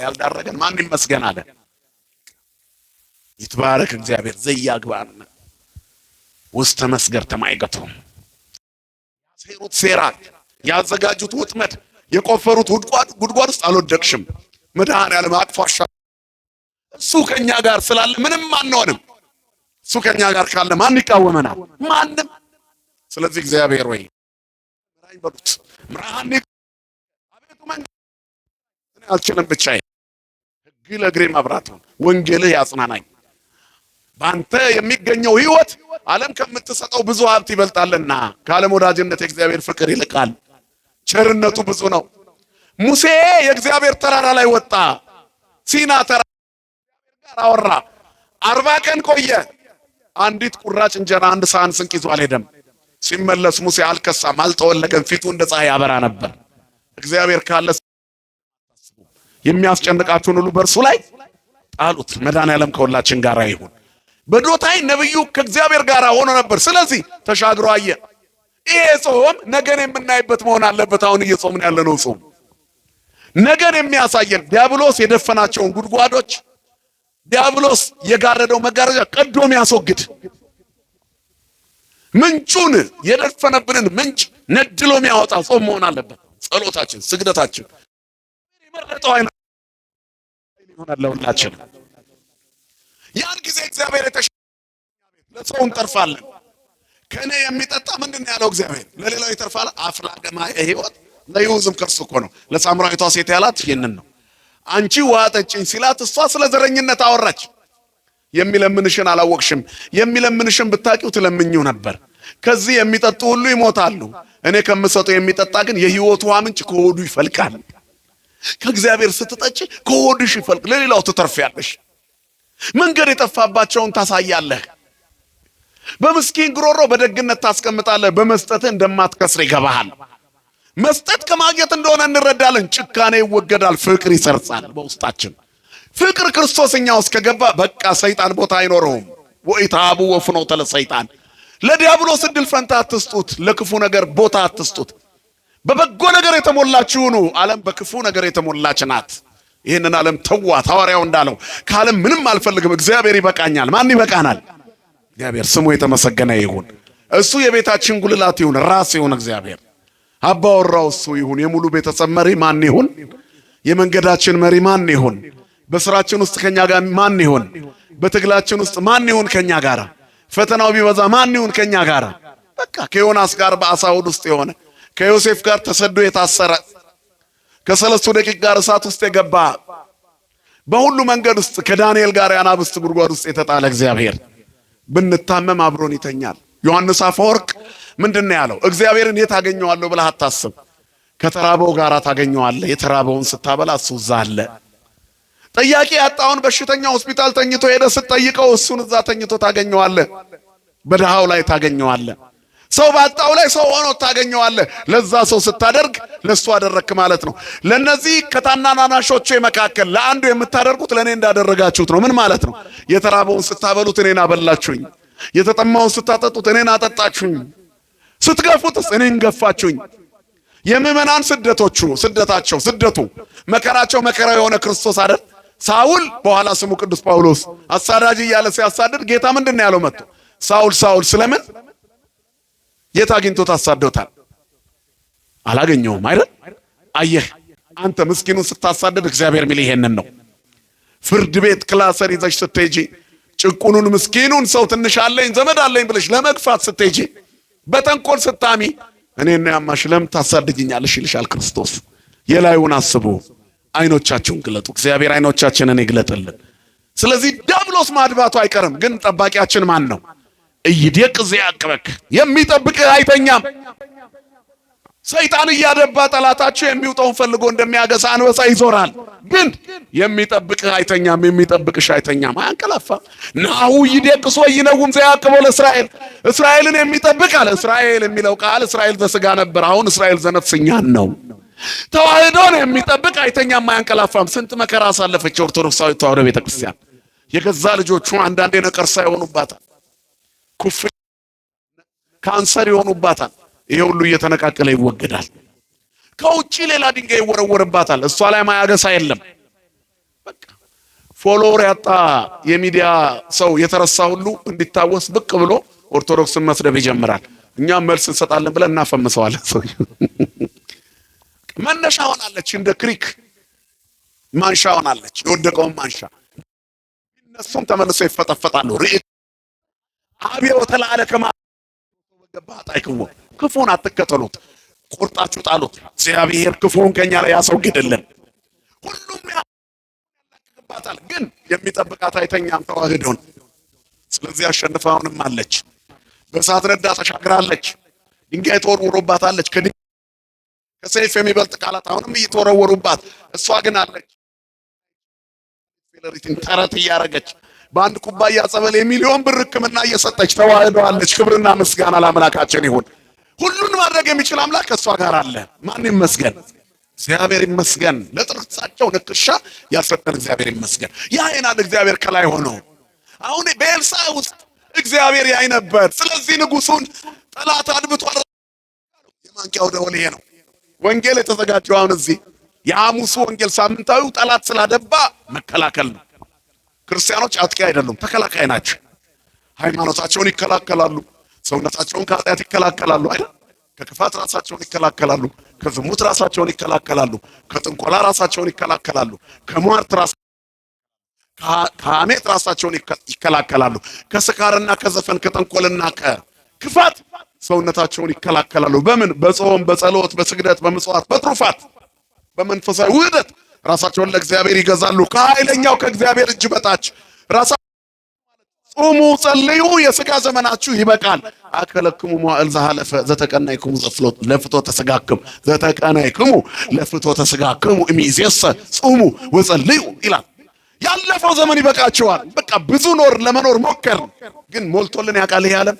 ያልዳረገን ማን ይመስገን አለ። ይትባረክ እግዚአብሔር ዘያግባን ውስተ መስገር ተማይገቱም ያሴሩት ሴራ ያዘጋጁት ወጥመድ የቆፈሩት ጉድጓድ ውስጥ አልወደቅሽም። መድኃኔዓለም አቅፏሻ። እሱ ከኛ ጋር ስላለ ምንም አንሆንም። እሱ ከኛ ጋር ካለ ማን ይቃወመናል? ማንም። ስለዚህ እግዚአብሔር ወይ ምራኝ በሉት። ምራኝ አቤቱ መንገድ እኔ አልችልም ብቻዬን። ሕግ ለእግሬ መብራት ነው፣ ወንጌልህ ያጽናናኝ። ባንተ የሚገኘው ሕይወት ዓለም ከምትሰጠው ብዙ ሀብት ይበልጣልና ከዓለም ወዳጅነት የእግዚአብሔር ፍቅር ይልቃል። ቸርነቱ ብዙ ነው። ሙሴ የእግዚአብሔር ተራራ ላይ ወጣ። ሲና ተራራ ጋር አወራ። 40 ቀን ቆየ። አንዲት ቁራጭ እንጀራ አንድ ሳህን ስንቅ ይዞ አልሄደም። ሲመለስ ሙሴ አልከሳም፣ አልተወለገም። ፊቱ እንደ ፀሐይ ያበራ ነበር። እግዚአብሔር ካለ የሚያስጨንቃችሁን ሁሉ በእርሱ ላይ ጣሉት። መድኃኔዓለም ከሁላችን ጋር ይሁን። በዶታይ ነብዩ ከእግዚአብሔር ጋር ሆኖ ነበር። ስለዚህ ተሻግሮ አየ። ይሄ ጾም ነገን የምናይበት መሆን አለበት። አሁን እየጾምን ያለነው ጾም ነገን የሚያሳየን ዲያብሎስ የደፈናቸውን ጉድጓዶች ዲያብሎስ የጋረደው መጋረጃ ቀዶም ያስወግድ፣ ምንጩን የደፈነብንን ምንጭ ነድሎ የሚያወጣ ጾም መሆን አለበት። ጸሎታችን፣ ስግደታችን የመረጠው አይነት ይሆናል ለሁላችን። ያን ጊዜ እግዚአብሔር ለሰው እንተርፋለን። ከኔ የሚጠጣ ምንድን ያለው እግዚአብሔር ለሌላው ይተርፋል። አፍላገማ የሕይወት ለይውዝም ከርሱ እኮ ነው። ለሳምራዊቷ ሴት ያላት ይሄንን ነው። አንቺ ውሃ ጠጪኝ ሲላት እሷ ስለ ዘረኝነት አወራች። የሚለምንሽን አላወቅሽም፣ የሚለምንሽን ብታቂው ትለምኚው ነበር። ከዚህ የሚጠጡ ሁሉ ይሞታሉ፣ እኔ ከምሰጠው የሚጠጣ ግን የሕይወት ውሃ ምንጭ ከሆዱ ይፈልቃል። ከእግዚአብሔር ስትጠጪ ከሆድሽ ይፈልቅ፣ ለሌላው ትተርፊያለሽ። መንገድ የጠፋባቸውን ታሳያለህ። በምስኪን ጉሮሮ በደግነት ታስቀምጣለህ። በመስጠትህ እንደማትከስር ይገባሃል። መስጠት ከማግኘት እንደሆነ እንረዳለን። ጭካኔ ይወገዳል፣ ፍቅር ይሰርጻል በውስጣችን። ፍቅር ክርስቶስ እኛ ውስጥ ከገባ በቃ ሰይጣን ቦታ አይኖረውም። ወኢታቡ ወፍኖተ ለሰይጣን ለዲያብሎስ እድል ፈንታ አትስጡት፣ ለክፉ ነገር ቦታ አትስጡት። በበጎ ነገር የተሞላችሁ ሁኑ። ዓለም በክፉ ነገር የተሞላች ናት። ይህንን ዓለም ተዋት። ሐዋርያው እንዳለው ከዓለም ምንም አልፈልግም፣ እግዚአብሔር ይበቃኛል። ማን ይበቃናል? እግዚአብሔር ስሙ የተመሰገነ ይሁን። እሱ የቤታችን ጉልላት ይሁን፣ ራስ ይሁን እግዚአብሔር። አባወራው እሱ ይሁን። የሙሉ ቤተሰብ መሪ ማን ይሁን? የመንገዳችን መሪ ማን ይሁን? በስራችን ውስጥ ከኛ ጋር ማን ይሁን? በትግላችን ውስጥ ማን ይሁን ከኛ ጋር? ፈተናው ቢበዛ ማን ይሁን ከኛ ጋር? በቃ ከዮናስ ጋር በአሳ ሆድ ውስጥ የሆነ ከዮሴፍ ጋር ተሰዶ የታሰረ ከሰለስቱ ደቂቅ ጋር እሳት ውስጥ የገባ በሁሉ መንገድ ውስጥ ከዳንኤል ጋር የአናብስት ጉድጓድ ውስጥ የተጣለ እግዚአብሔር ብንታመም አብሮን ይተኛል። ዮሐንስ አፈወርቅ ምንድነው ያለው? እግዚአብሔርን የት አገኘዋለሁ ብለህ አታስብ፣ ከተራበው ጋር ታገኘዋለህ። የተራበውን ስታበላ እሱ እዛ አለ። ጠያቂ ያጣውን በሽተኛ ሆስፒታል ተኝቶ ሄደ ስትጠይቀው እሱን እዛ ተኝቶ ታገኘዋለህ። በድሃው ላይ ታገኘዋለህ። ሰው ባጣው ላይ ሰው ሆኖ ታገኘዋለህ። ለዛ ሰው ስታደርግ ለሱ አደረክ ማለት ነው። ለነዚህ ከታናናሾቼ መካከል ለአንዱ የምታደርጉት ለኔ እንዳደረጋችሁት ነው። ምን ማለት ነው? የተራበውን ስታበሉት እኔን አበላችሁኝ፣ የተጠማውን ስታጠጡት እኔን አጠጣችሁኝ፣ ስትገፉትስ እኔን ገፋችሁኝ። የምዕመናን ስደቱ መከራቸው መከራ የሆነ ክርስቶስ አይደል? ሳውል በኋላ ስሙ ቅዱስ ጳውሎስ አሳዳጅ እያለ ሲያሳድድ ጌታ ምንድነው ያለው? መጥቶ ሳውል ሳውል ስለምን የት አግኝቶ ታሳደውታል? አላገኘውም አይደል? አየህ፣ አንተ ምስኪኑን ስታሳደድ እግዚአብሔር ሚል ይሄንን ነው። ፍርድ ቤት ክላሰር ይዘሽ ስትሄጂ ጭቁኑን ምስኪኑን ሰው ትንሽ አለኝ ዘመድ አለኝ ብለሽ ለመግፋት ስትሄጂ በተንኮል ስታሚ እኔና ያማሽ ለምን ታሳድጅኛለሽ ይልሻል ክርስቶስ። የላዩን አስቡ፣ አይኖቻችሁን ግለጡ። እግዚአብሔር አይኖቻችንን ይግለጥልን። ስለዚህ ዲያብሎስ ማድባቱ አይቀርም፣ ግን ጠባቂያችን ማን ነው? እይደቅ ዘያቅበክ የሚጠብቅህ አይተኛም። ሰይጣን እያደባ ጠላታችሁ የሚውጠውን ፈልጎ እንደሚያገሳ አንበሳ ይዞራል። ግን የሚጠብቅህ አይተኛም፣ የሚጠብቅሽ አይተኛም፣ አያንቀላፋም። ናሁ ይደቅሶ ይነውም ዘያዕቆብ ለእስራኤል እስራኤልን የሚጠብቅ አለ። እስራኤል የሚለው ቃል እስራኤል ዘሥጋ ነበር። አሁን እስራኤል ዘነፍስ እኛን ነው። ተዋህዶን የሚጠብቅ አይተኛም፣ አያንቀላፋም። ስንት መከራ አሳለፈች ኦርቶዶክሳዊት ተዋህዶ ቤተክርስቲያን። የገዛ ልጆቹ አንዳንዴ ነቀርሳ ይሆኑባታል፣ ኩፍ ካንሰር ይሆኑባታል። ይሄ ሁሉ እየተነቃቀለ ይወገዳል። ከውጪ ሌላ ድንጋይ ይወረወርባታል። እሷ ላይ ማያገሳ የለም። በቃ ፎሎወር ያጣ የሚዲያ ሰው የተረሳ ሁሉ እንዲታወስ ብቅ ብሎ ኦርቶዶክስን መስደብ ይጀምራል። እኛም መልስ እንሰጣለን ብለን እናፈምሰዋለን። ሰው መነሻ ሆናለች፣ እንደ ክሪክ ማንሻ ሆናለች። የወደቀውን ማንሻ እነሱም ተመልሰው ይፈጠፈጣሉ። አብዮ ተላለ ከማ ገባታ አይክሙ ክፉን አትከተሉት፣ ቁርጣችሁ ጣሉት። እግዚአብሔር ክፉን ከኛ ላይ ያስወግድልን። ሁሉም ያላቅባታል፣ ግን የሚጠብቃት አይተኛም ተዋህዶን። ስለዚህ አሸንፋውንም አለች። በእሳት ነዳ ተሻግራለች። ድንጋይ ተወርውሮባታለች። ከሰይፍ የሚበልጥ ቃላት አሁንም እየተወረወሩባት፣ እሷ ግን አለች። ፌለሪቲን ተረት እያረገች በአንድ ኩባያ ጸበል የሚሊዮን ብር ሕክምና እየሰጠች ተዋህዶአለች። ክብርና ምስጋና ለአምላካችን ይሁን። ሁሉን ማድረግ የሚችል አምላክ ከእሷ ጋር አለ። ማን ይመስገን? እግዚአብሔር ይመስገን። ለጥርሳቸው ንክሻ ያልሰጠን እግዚአብሔር ይመስገን። ያይናል እግዚአብሔር ከላይ ሆኖ። አሁን በኤልሳ ውስጥ እግዚአብሔር ያይ ነበር። ስለዚህ ንጉሱን ጠላት አድብቷል። የማንቂያው ደወል ይሄ ነው። ወንጌል የተዘጋጀው አሁን እዚህ የሐሙሱ ወንጌል ሳምንታዊው ጠላት ስላደባ መከላከል ነው። ክርስቲያኖች አጥቂ አይደሉም፣ ተከላካይ ናቸው። ሃይማኖታቸውን ይከላከላሉ፣ ሰውነታቸውን ከኃጢአት ይከላከላሉ አይደል? ከክፋት ራሳቸውን ይከላከላሉ፣ ከዝሙት ራሳቸውን ይከላከላሉ፣ ከጥንቆላ ራሳቸውን ይከላከላሉ፣ ከሟርት ከሐሜት ራሳቸውን ይከላከላሉ፣ ከስካርና ከዘፈን ከጠንቆልና ከክፋት ሰውነታቸውን ይከላከላሉ። በምን? በጾም፣ በጸሎት፣ በስግደት፣ በምጽዋት፣ በትሩፋት፣ በመንፈሳዊ ውህደት ራሳቸውን ለእግዚአብሔር ይገዛሉ። ከኃይለኛው ከእግዚአብሔር እጅ በታች ራሳቸውን ጾሙ፣ ጸልዩ፣ የሥጋ ዘመናችሁ ይበቃል። አከለክሙ መዋዕል ዘሐለፈ ዘተቀናይክሙ ለፍትወተ ሥጋክሙ ዘተቀናይክሙ ለፍትወተ ሥጋክሙ እምይእዜሰ ጾሙ ወጸልዩ ይላል። ያለፈው ዘመን ይበቃቸዋል። በቃ ብዙ ለመኖር ሞከር፣ ግን ሞልቶልን ያውቃል። ይሄ ዓለም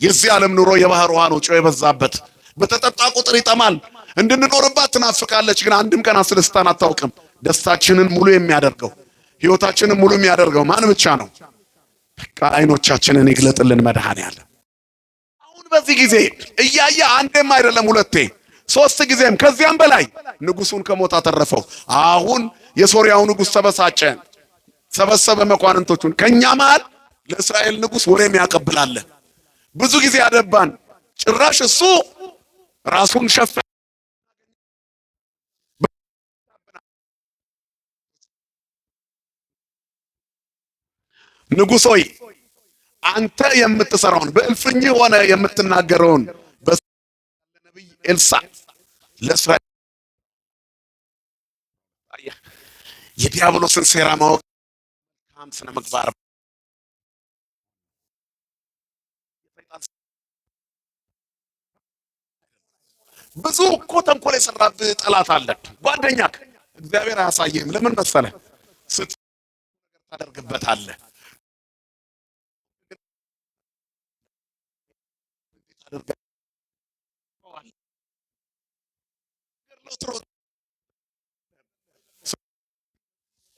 የዚህ ዓለም ኑሮ የባህር ውሃ ነው፣ ጨው የበዛበት። በተጠጣ ቁጥር ይጠማል። እንድንኖርባት ትናፍቃለች፣ ግን አንድም ቀን አስደስታን አታውቅም። ደስታችንን ሙሉ የሚያደርገው ሕይወታችንን ሙሉ የሚያደርገው ማን ብቻ ነው? በቃ አይኖቻችንን ይግለጥልን መድኃኔዓለም። አሁን በዚህ ጊዜ እያየ አንዴም አይደለም ሁለቴ፣ ሶስት ጊዜም ከዚያም በላይ ንጉሱን ከሞት አተረፈው። አሁን የሶርያው ንጉስ ተበሳጨ፣ ሰበሰበ መኳንንቶቹን። ከኛ መሃል ለእስራኤል ንጉስ ወሬም ያቀብላል። ብዙ ጊዜ አደባን፣ ጭራሽ እሱ ራሱን ሸፈ ንጉሥ ሆይ አንተ የምትሰራውን በእልፍኝ ሆነ የምትናገረውን በነብይ ኤልሳዕ ለእስራኤል የዲያብሎስን ሴራ ማወቅ ስነ ምግባር ብዙ እኮ ተንኮል የሰራብህ ጠላት አለ። ጓደኛክ እግዚአብሔር አያሳየህም። ለምን መሰለህ? ታደርግበታለህ።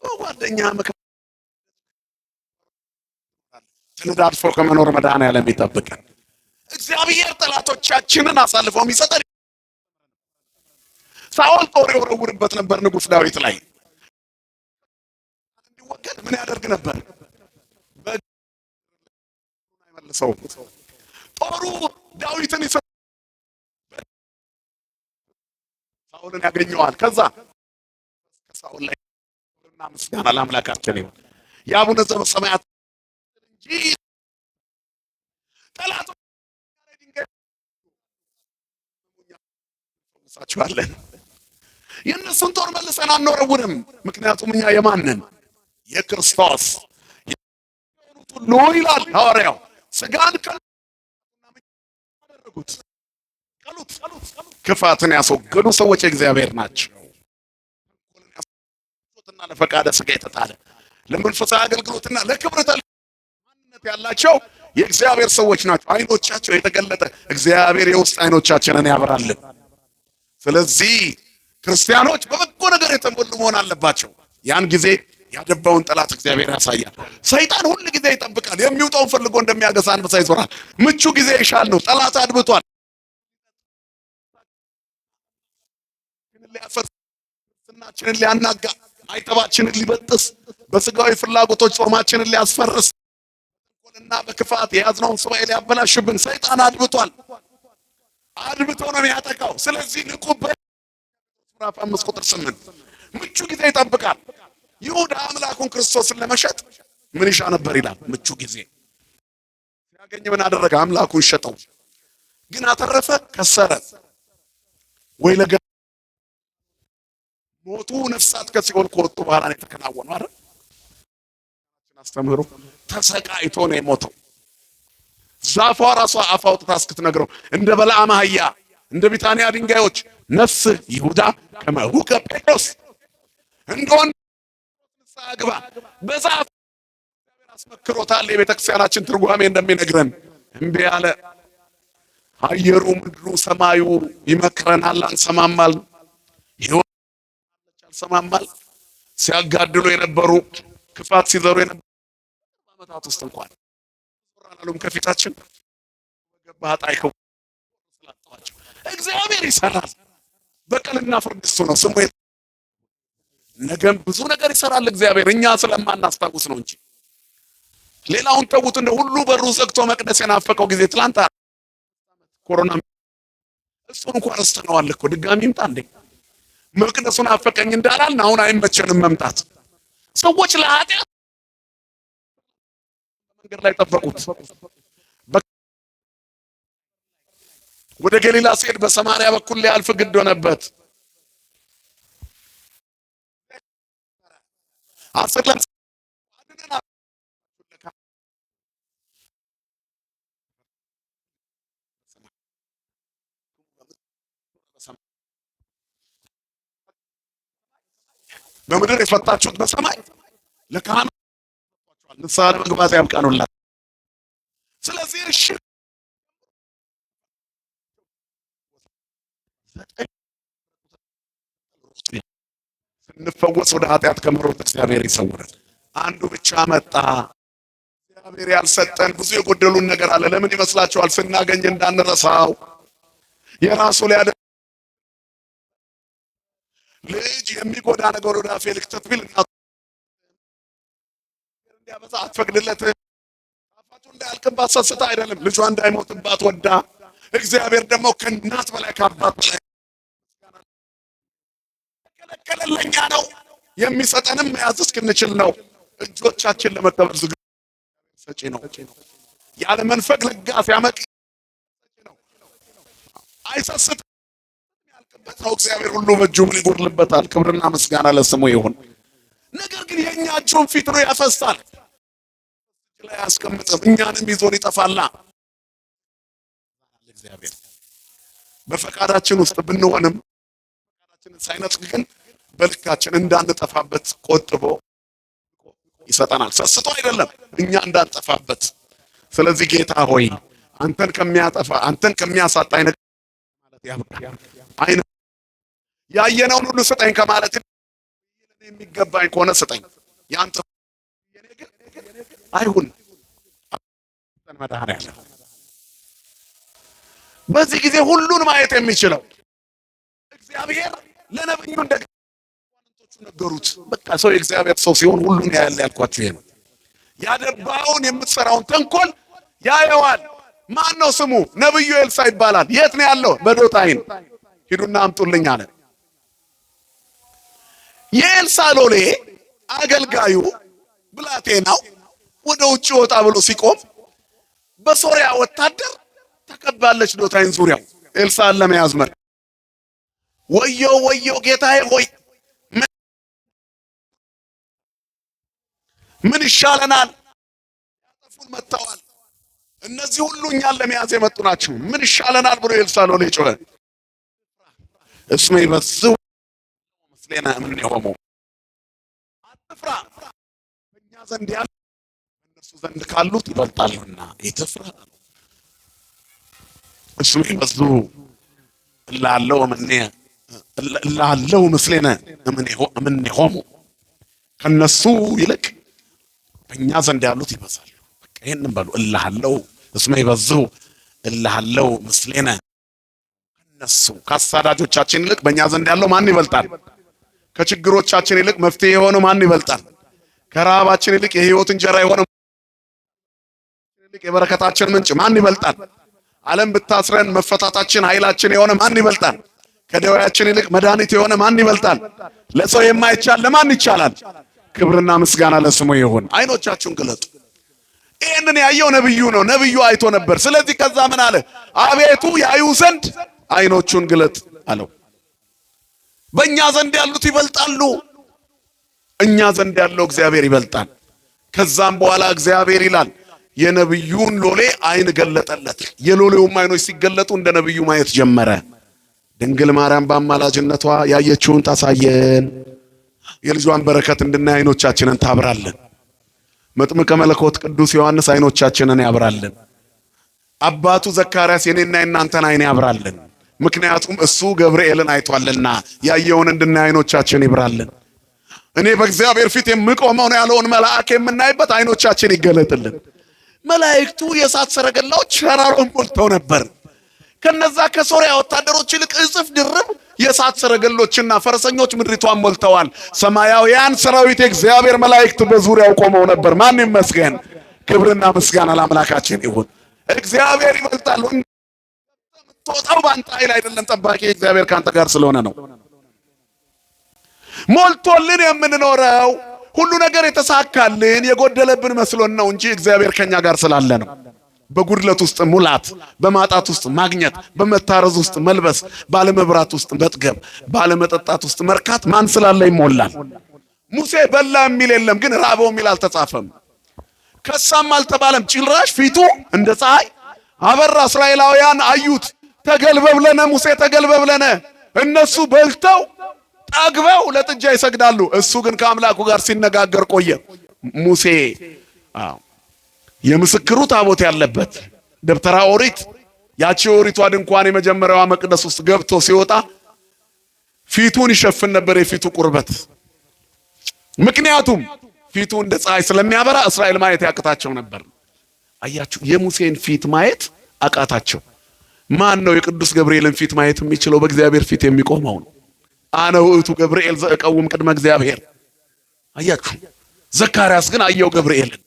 ጓደኛ ተነዳድፎ ከመኖር መድኃኔዓለም ይጠብቀን። እግዚአብሔር ጠላቶቻችንን አሳልፈው የሚሰጠን። ሳኦል ጦር ይወረውርበት ነበር ንጉሥ ዳዊት ላይ እንዲወገድ ምን ያደርግ ነበር? አይመልሰው። ጦሩ ዳዊትን ሳኦልን ያገኘዋል። ከዛ ከሳኦል ላይ ምስጋና ለአምላካችን ይሁን። የአቡነ ዘበሰማያት እንጂ ጠላቶች ሳችኋለን። የእነሱን ጦር መልሰን አንወረውርም። ምክንያቱም እኛ የማንን? የክርስቶስ ሁሉ ይላል ሐዋርያው። ስጋን ያደረጉት ክፋትን ያስወገዱ ሰዎች እግዚአብሔር ናቸው። ለፈቃደ ሥጋ የተጣለ ለመንፈሳዊ አገልግሎትና ለክብር ተልእኮ ያላቸው የእግዚአብሔር ሰዎች ናቸው። አይኖቻቸው የተገለጠ እግዚአብሔር የውስጥ አይኖቻችንን ያበራልን። ስለዚህ ክርስቲያኖች በበጎ ነገር የተሞሉ መሆን አለባቸው። ያን ጊዜ ያደባውን ጠላት እግዚአብሔር ያሳያል። ሰይጣን ሁል ጊዜ ይጠብቃል። የሚውጣውን ፈልጎ እንደሚያገሳ አንበሳ ይዞራል። ምቹ ጊዜ ይሻል ነው። ጠላት አድብቷል። ስናችንን ሊያናጋ፣ ማይተባችንን ሊበጥስ፣ በስጋዊ ፍላጎቶች ጾማችንን ሊያስፈርስ እና በክፋት የያዝነውን ሱባኤ ሊያበላሽብን ሰይጣን አድብቷል። አድብቶ ነው የሚያጠቃው። ስለዚህ ንቁበት። ምዕራፍ 5 ቁጥር 8 ምቹ ጊዜ ይጠብቃል። ይሁዳ አምላኩን ክርስቶስን ለመሸጥ ምን ይሻ ነበር ይላል። ምቹ ጊዜ ሲያገኝ ምን አደረገ? አምላኩን ሸጠው። ግን አተረፈ? ከሰረ ወይ ለገ ሞቱ ነፍሳት ከሲኦል ከወጡ በኋላ ነው የተከናወነው አይደል? አስተምህሮ ተሰቃይቶ ነው የሞተው። ዛፏ ራሷ አፍ አውጥታ እስክትነግረው እንደ በለዓም አህያ እንደ ቢታንያ ድንጋዮች ነፍስህ ይሁዳ ከመሁ ከጴጥሮስ እንደሆን ንስሐ ግባ በዛፍ አስመክሮታል። የቤተክርስቲያናችን ትርጓሜ እንደሚነግረን እምቢ አለ። አየሩ ምድሩ ሰማዩ ይመክረናል፣ አንሰማማል። ይሁን አልሰማማል። ሲያጋድሉ የነበሩ ክፋት ሲዘሩ የነበሩ ዓመታት ውስጥ እንኳን ራናሉም ከፊታችን ገባታ አይከው ስላጣቸው እግዚአብሔር ይሰራል። በቀልና ፍርድ እሱ ነው ስሙ። ነገም ብዙ ነገር ይሰራል እግዚአብሔር፣ እኛ ስለማናስታውስ ነው እንጂ። ሌላውን ተውት። እንደ ሁሉ በሩ ዘግቶ መቅደስ የናፈቀው ጊዜ ትላንት ኮሮና እሱን እንኳን ረስተነዋል እኮ። ድጋሚ ይምጣ እንዴ? መቅደሱን አፈቀኝ እንዳላልን አሁን አይመቸንም መምጣት። ሰዎች ለኃጢአት መንገድ ላይ ጠበቁት። ወደ ገሊላ ሲሄድ በሰማርያ በኩል ሊያልፍ ግድ ሆነበት። በምድር የፈታችሁት በሰማይ ለካህኑ ንስሐ ለመግባት ያብቃኑላት። ስለዚህ እሺ ስንፈወስ ወደ ኃጢአት ከመሮጥ እግዚአብሔር ይሰውራል። አንዱ ብቻ መጣ። እግዚአብሔር ያልሰጠን ብዙ የጎደሉን ነገር አለ። ለምን ይመስላችኋል? ስናገኝ እንዳንረሳው የራሱ ሊያደርግ ልጅ የሚጎዳ ነገር ወደ አፌ ልክተት ቢል እናቱ እንዲያበዛ አትፈቅድለትም። አፋቱ እንዳያልቅባት ሰስታ አይደለም፣ ልጇ እንዳይሞትባት ወዳ። እግዚአብሔር ደግሞ ከእናት በላይ ከአባት በላይ ከለለኛ ነው። የሚሰጠንም መያዝ እስክንችል ነው። እጆቻችን ለመቀበል ዝግጁ ሰጪ ነው። ያለ መንፈቅ ለጋስ ያመቅ ነው። አይሰስትም። ያልቅበት ነው። እግዚአብሔር ሁሉ በእጁ ምን ይጎድልበታል? ክብርና ምስጋና ለስሙ ይሁን። ነገር ግን የኛ እጁን ፊት ነው ያፈሳል። ላይ ያስቀምጥም እኛንም ይዞን ይጠፋላ። እግዚአብሔር በፈቃዳችን ውስጥ ብንሆንም ፈቃዳችንን ሳይነጥቅ ግን በልካችን እንዳንጠፋበት ቆጥቦ ይሰጠናል። ሰስቶ አይደለም፣ እኛ እንዳንጠፋበት። ስለዚህ ጌታ ሆይ አንተን ከሚያጠፋ አንተን ከሚያሳጣኝ ነገር ማለት ያብቃ። አይነ ያየነውን ሁሉ ስጠኝ ከማለት የሚገባኝ ከሆነ ስጠኝ። ያንተ የኔ ግን አይሁን። መድኃኒዓለም በዚህ ጊዜ ሁሉን ማየት የሚችለው እግዚአብሔር ለነብዩ እንደገና ነገሩት። በቃ ሰው የእግዚአብሔር ሰው ሲሆን ሁሉን ያያል ያልኳችሁ ይሄ ነው። ያደባውን የምትሰራውን ተንኮል ያየዋል። ማን ነው ስሙ? ነብዩ ኤልሳ ይባላል። የት ነው ያለው? በዶታይን ሂዱና አምጡልኝ አለ። የኤልሳ ሎሌ አገልጋዩ ብላቴናው ወደ ውጭ ወጣ ብሎ ሲቆም በሶሪያ ወታደር ተከባለች ዶታይን ዙሪያው ኤልሳን ለመያዝ መር ወዮ ወዮ ጌታዬ ሆይ ምን ይሻለናል? ያጠፉን መጥተዋል። እነዚህ ሁሉ እኛን ለመያዝ የመጡ ናቸው። ምን ይሻለናል ብሎ ኤልሳ ሎሌ ጮኸ። እስመ ይበዝሕ ምስሌነ እምኔሆሙ አትፍራ፣ በእኛ ዘንድ ያሉ እነሱ ዘንድ ካሉት ይበልጣሉና አትፍራ። እስመ ይበዙ እላለው ምስሌነ እምኔሆሙ ከነሱ ይልቅ በእኛ ዘንድ ያሉት ይበዛሉ። በቃ ይሄንን በሉ እላለው እስመ ይበዙ እላለው ምስሌነ ከነሱ ከአሳዳጆቻችን ይልቅ በእኛ ዘንድ ያለው ማን ይበልጣል? ከችግሮቻችን ይልቅ መፍትሄ የሆነው ማን ይበልጣል? ከረሃባችን ይልቅ የህይወት እንጀራ የሆነው ይልቅ የበረከታችን ምንጭ ማን ይበልጣል? ዓለም ብታስረን መፈታታችን ኃይላችን የሆነ ማን ይበልጣል? ከደዌያችን ይልቅ መድኃኒት የሆነ ማን ይበልጣል? ለሰው የማይቻል ለማን ይቻላል? ክብርና ምስጋና ለስሙ ይሁን። አይኖቻችሁን ግለጡ። ይህንን ያየው ነብዩ ነው። ነብዩ አይቶ ነበር። ስለዚህ ከዛ ምን አለ? አቤቱ ያዩ ዘንድ አይኖቹን ግለጥ አለው። በእኛ ዘንድ ያሉት ይበልጣሉ። እኛ ዘንድ ያለው እግዚአብሔር ይበልጣል። ከዛም በኋላ እግዚአብሔር ይላል የነብዩን ሎሌ አይን ገለጠለት። የሎሌውም አይኖች ሲገለጡ እንደ ነብዩ ማየት ጀመረ። ድንግል ማርያም በአማላጅነቷ ያየችውን ታሳየን። የልጇን በረከት እንድናይ አይኖቻችንን ታብራለን። መጥምቀ መለኮት ቅዱስ ዮሐንስ አይኖቻችንን ያብራለን። አባቱ ዘካርያስ የኔና የናንተን አይን ያብራለን። ምክንያቱም እሱ ገብርኤልን አይቷልና ያየውን እንድናይ አይኖቻችን ይብራለን። እኔ በእግዚአብሔር ፊት የምቆመው ነው ያለውን መልአክ የምናይበት አይኖቻችን ይገለጥልን። መላእክቱ የእሳት ሰረገላዎች ሸራሮን ሞልተው ነበር። ከነዛ ከሶሪያ ወታደሮች ይልቅ እጥፍ ድርብ የእሳት ሰረገሎችና ፈረሰኞች ምድሪቷን ሞልተዋል። ሰማያውያን ሰራዊት የእግዚአብሔር መላእክት በዙሪያው ቆመው ነበር። ማን ይመስገን? ክብርና ምስጋና ለአምላካችን ይሁን። እግዚአብሔር ይበልጣል። የምትወጣው በአንተ ኃይል አይደለም። ጠባቂ እግዚአብሔር ከአንተ ጋር ስለሆነ ነው። ሞልቶልን የምንኖረው ሁሉ ነገር የተሳካልን የጎደለብን መስሎን ነው እንጂ እግዚአብሔር ከኛ ጋር ስላለ ነው። በጉድለት ውስጥ ሙላት፣ በማጣት ውስጥ ማግኘት፣ በመታረዝ ውስጥ መልበስ፣ ባለመብራት ውስጥ መጥገብ፣ ባለመጠጣት ውስጥ መርካት ማን ስላለ ይሞላል። ሙሴ በላ የሚል የለም ግን ራበው የሚል አልተጻፈም። ከሳም አልተባለም። ጭራሽ ፊቱ እንደ ፀሐይ አበራ። እስራኤላውያን አዩት። ተገልበብለነ ሙሴ ተገልበብለነ። እነሱ በልተው ጠግበው ለጥጃ ይሰግዳሉ። እሱ ግን ከአምላኩ ጋር ሲነጋገር ቆየ። ሙሴ የምስክሩ ታቦት ያለበት ደብተራ ኦሪት፣ ያቺ ኦሪቷ ድንኳን የመጀመሪያዋ መቅደስ ውስጥ ገብቶ ሲወጣ ፊቱን ይሸፍን ነበር፣ የፊቱ ቁርበት። ምክንያቱም ፊቱ እንደ ፀሐይ ስለሚያበራ እስራኤል ማየት ያቅታቸው ነበር። አያችሁ፣ የሙሴን ፊት ማየት አቃታቸው። ማን ነው የቅዱስ ገብርኤልን ፊት ማየት የሚችለው? በእግዚአብሔር ፊት የሚቆመው ነው። አነ ውእቱ ገብርኤል ዘእቀውም ቅድመ እግዚአብሔር። አያችሁ፣ ዘካርያስ ግን አየው ገብርኤልን።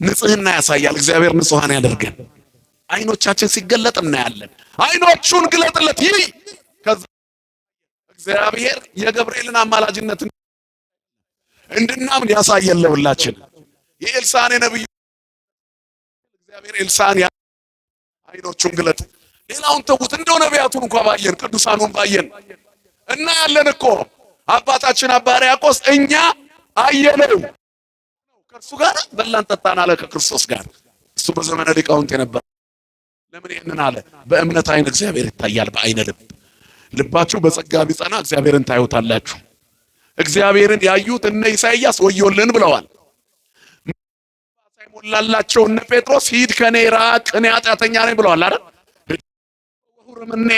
ንጽህና ያሳያል። እግዚአብሔር ንጹሃን ያደርገን። አይኖቻችን ሲገለጥ እናያለን። አይኖቹን ግለጥለት ይህ ከዛ እግዚአብሔር የገብርኤልን አማላጅነት እንድናምን ያሳየን ለሁላችን። የኤልሳዕ ነብዩ እግዚአብሔር ኤልሳዕን አይኖቹን ግለጥ። ሌላውን ተውት፣ እንደው ነቢያቱን እንኳን ባየን ቅዱሳኑን ባየን እናያለን እኮ። አባታችን አባ ሕርያቆስ እኛ አየነው ከእርሱ ጋር በላን ጠጣን አለ ከክርስቶስ ጋር። እሱ በዘመነ ሊቃውንት የነበረ ለምን ይህንን አለ? በእምነት አይን እግዚአብሔር ይታያል። በአይነ ልብ ልባችሁ በጸጋ ቢጸና እግዚአብሔርን ታዩታላችሁ። እግዚአብሔርን ያዩት እነ ኢሳይያስ ወዮልን ብለዋል። ሳይሞላላቸው እነ ጴጥሮስ ሂድ ከኔ ራቅ እኔ ኃጢአተኛ ነኝ ብለዋል አይደል? ወሁርምኔ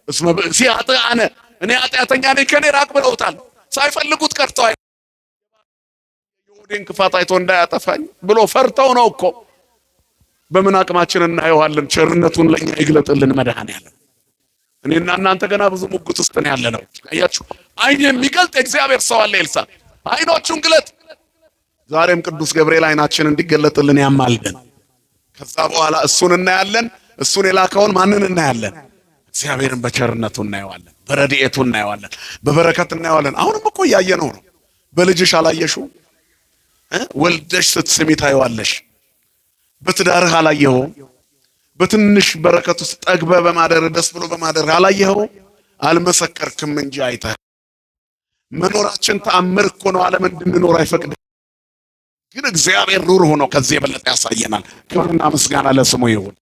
እስመ ብእሲ ኃጥአነ እኔ ኃጢአተኛ ነኝ ከኔ ራቅ ብለውታል። ሳይፈልጉት ቀርተዋል። የሆዴን ክፋት አይቶ እንዳያጠፋኝ ብሎ ፈርተው ነው እኮ። በምን አቅማችን እናየዋለን? ቸርነቱን ለኛ ይግለጥልን መድኃኔዓለም። እኔና እናንተ ገና ብዙ ሙግት ውስጥ ነው ያለነው። አያችሁ፣ አይን የሚገልጥ እግዚአብሔር ሰው አለ። ኤልሳዕ አይኖቹን ግለጥ። ዛሬም ቅዱስ ገብርኤል አይናችን እንዲገለጥልን ያማልደን። ከዛ በኋላ እሱን እናያለን። እሱን የላከውን ማንን እናያለን? እግዚአብሔርን በቸርነቱ እናየዋለን፣ በረድኤቱ እናየዋለን፣ በበረከት እናየዋለን። አሁንም እኮ እያየነው ነው። በልጅሽ አላየሽው? ወልደሽ ስትስሚ ታየዋለሽ። በትዳርህ አላየኸው? በትንሽ በረከት ውስጥ ጠግበ በማደር ደስ ብሎ በማደር አላየኸው? አልመሰከርክም እንጂ አይተህ። መኖራችን ተአምር እኮ ነው። ዓለም እንድንኖር አይፈቅድም። ግን እግዚአብሔር ኑር ሆኖ ከዚህ የበለጠ ያሳየናል። ክብርና ምስጋና ለስሙ ይሁን።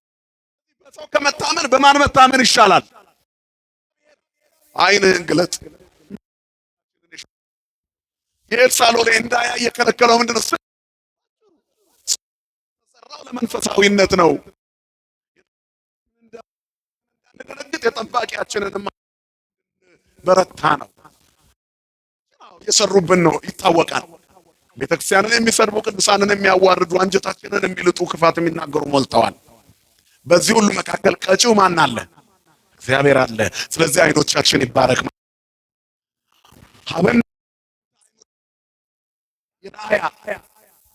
በሰው ከመታመን በማን መታመን ይሻላል? አይንህን ግለጥ። የኤልሳዕ ሎሌ እንዳያይ የከለከለው ምንድነው? ሰራው ለመንፈሳዊነት ነው። እንደነግጥ የጠባቂያችንን በረታ ነው። የሰሩብን ነው ይታወቃል። ቤተክርስቲያንን የሚሰድቡ ቅዱሳንን የሚያዋርዱ አንጀታችንን የሚልጡ ክፋት የሚናገሩ ሞልተዋል። በዚህ ሁሉ መካከል ቀጪው ማን አለ? እግዚአብሔር አለ። ስለዚህ አይኖቻችን ይባረክ። ሀበን የዳያ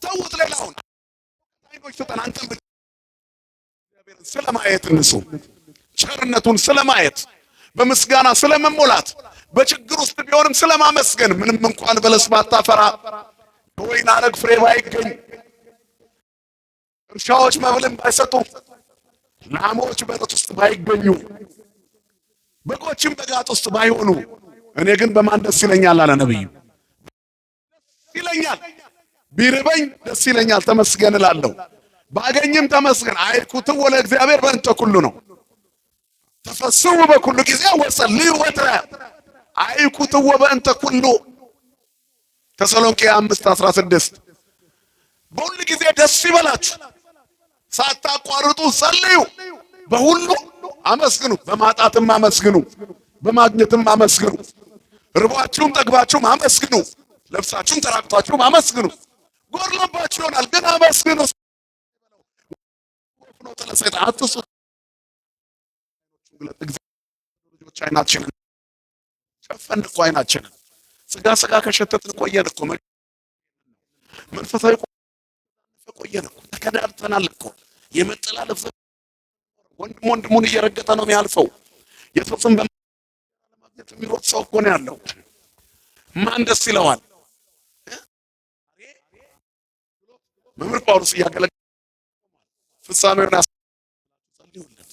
ተውት ሌላውን አይኖች ስጠን። አንተን እግዚአብሔርን ስለማየት እንሱ ቸርነቱን ስለማየት በምስጋና ስለመሞላት በችግር ውስጥ ቢሆንም ስለማመስገን ምንም እንኳን በለስ ባታፈራ በወይን አረግ ፍሬ ባይገኝ እርሻዎች መብልን ባይሰጡ ላሞች በረት ውስጥ ባይገኙ በጎችም በጋጥ ውስጥ ባይሆኑ እኔ ግን በማን ደስ ይለኛል አለ ነብዩ። ይለኛል ቢርበኝ ደስ ይለኛል ተመስገን እላለሁ። ባገኝም ተመስገን። አይኩትው ወለ እግዚአብሔር በእንተ ኩሉ ነው። ተፈስሑ በኩሉ ጊዜ ወጸልዩ ወትረ አይኩትው በእንተ ኩሉ ተሰሎንቄ 5:16 በሁሉ ጊዜ ደስ ይበላችሁ፣ ሳታቋርጡ ጸልዩ፣ በሁሉ አመስግኑ። በማጣትም አመስግኑ፣ በማግኘትም አመስግኑ። ርቧችሁም ጠግባችሁም አመስግኑ፣ ለብሳችሁም ተራቅቷችሁም አመስግኑ። ጎድሎባችሁ ይሆናል ግን አመስግኑ። ወፍኖ ተለሰይጣን አትሱ ልጆች አይናችንን ጨፈን እኮ አይናችንን ስጋ ከሸተትን ቆየን እኮ መንፈሳዊ ቆየን እኮ ተከዳድተናል እኮ የመጠላለፍ ወንድም ወንድሙን እየረገጠ ነው የሚያልፈው። የሱስም በማግኘት የሚሮጥ ሰው እኮ ነው ያለው። ማን ደስ ይለዋል? መምህር ጳውሎስ እያገለገለ ፍጻሜውን ያሳልፉለት።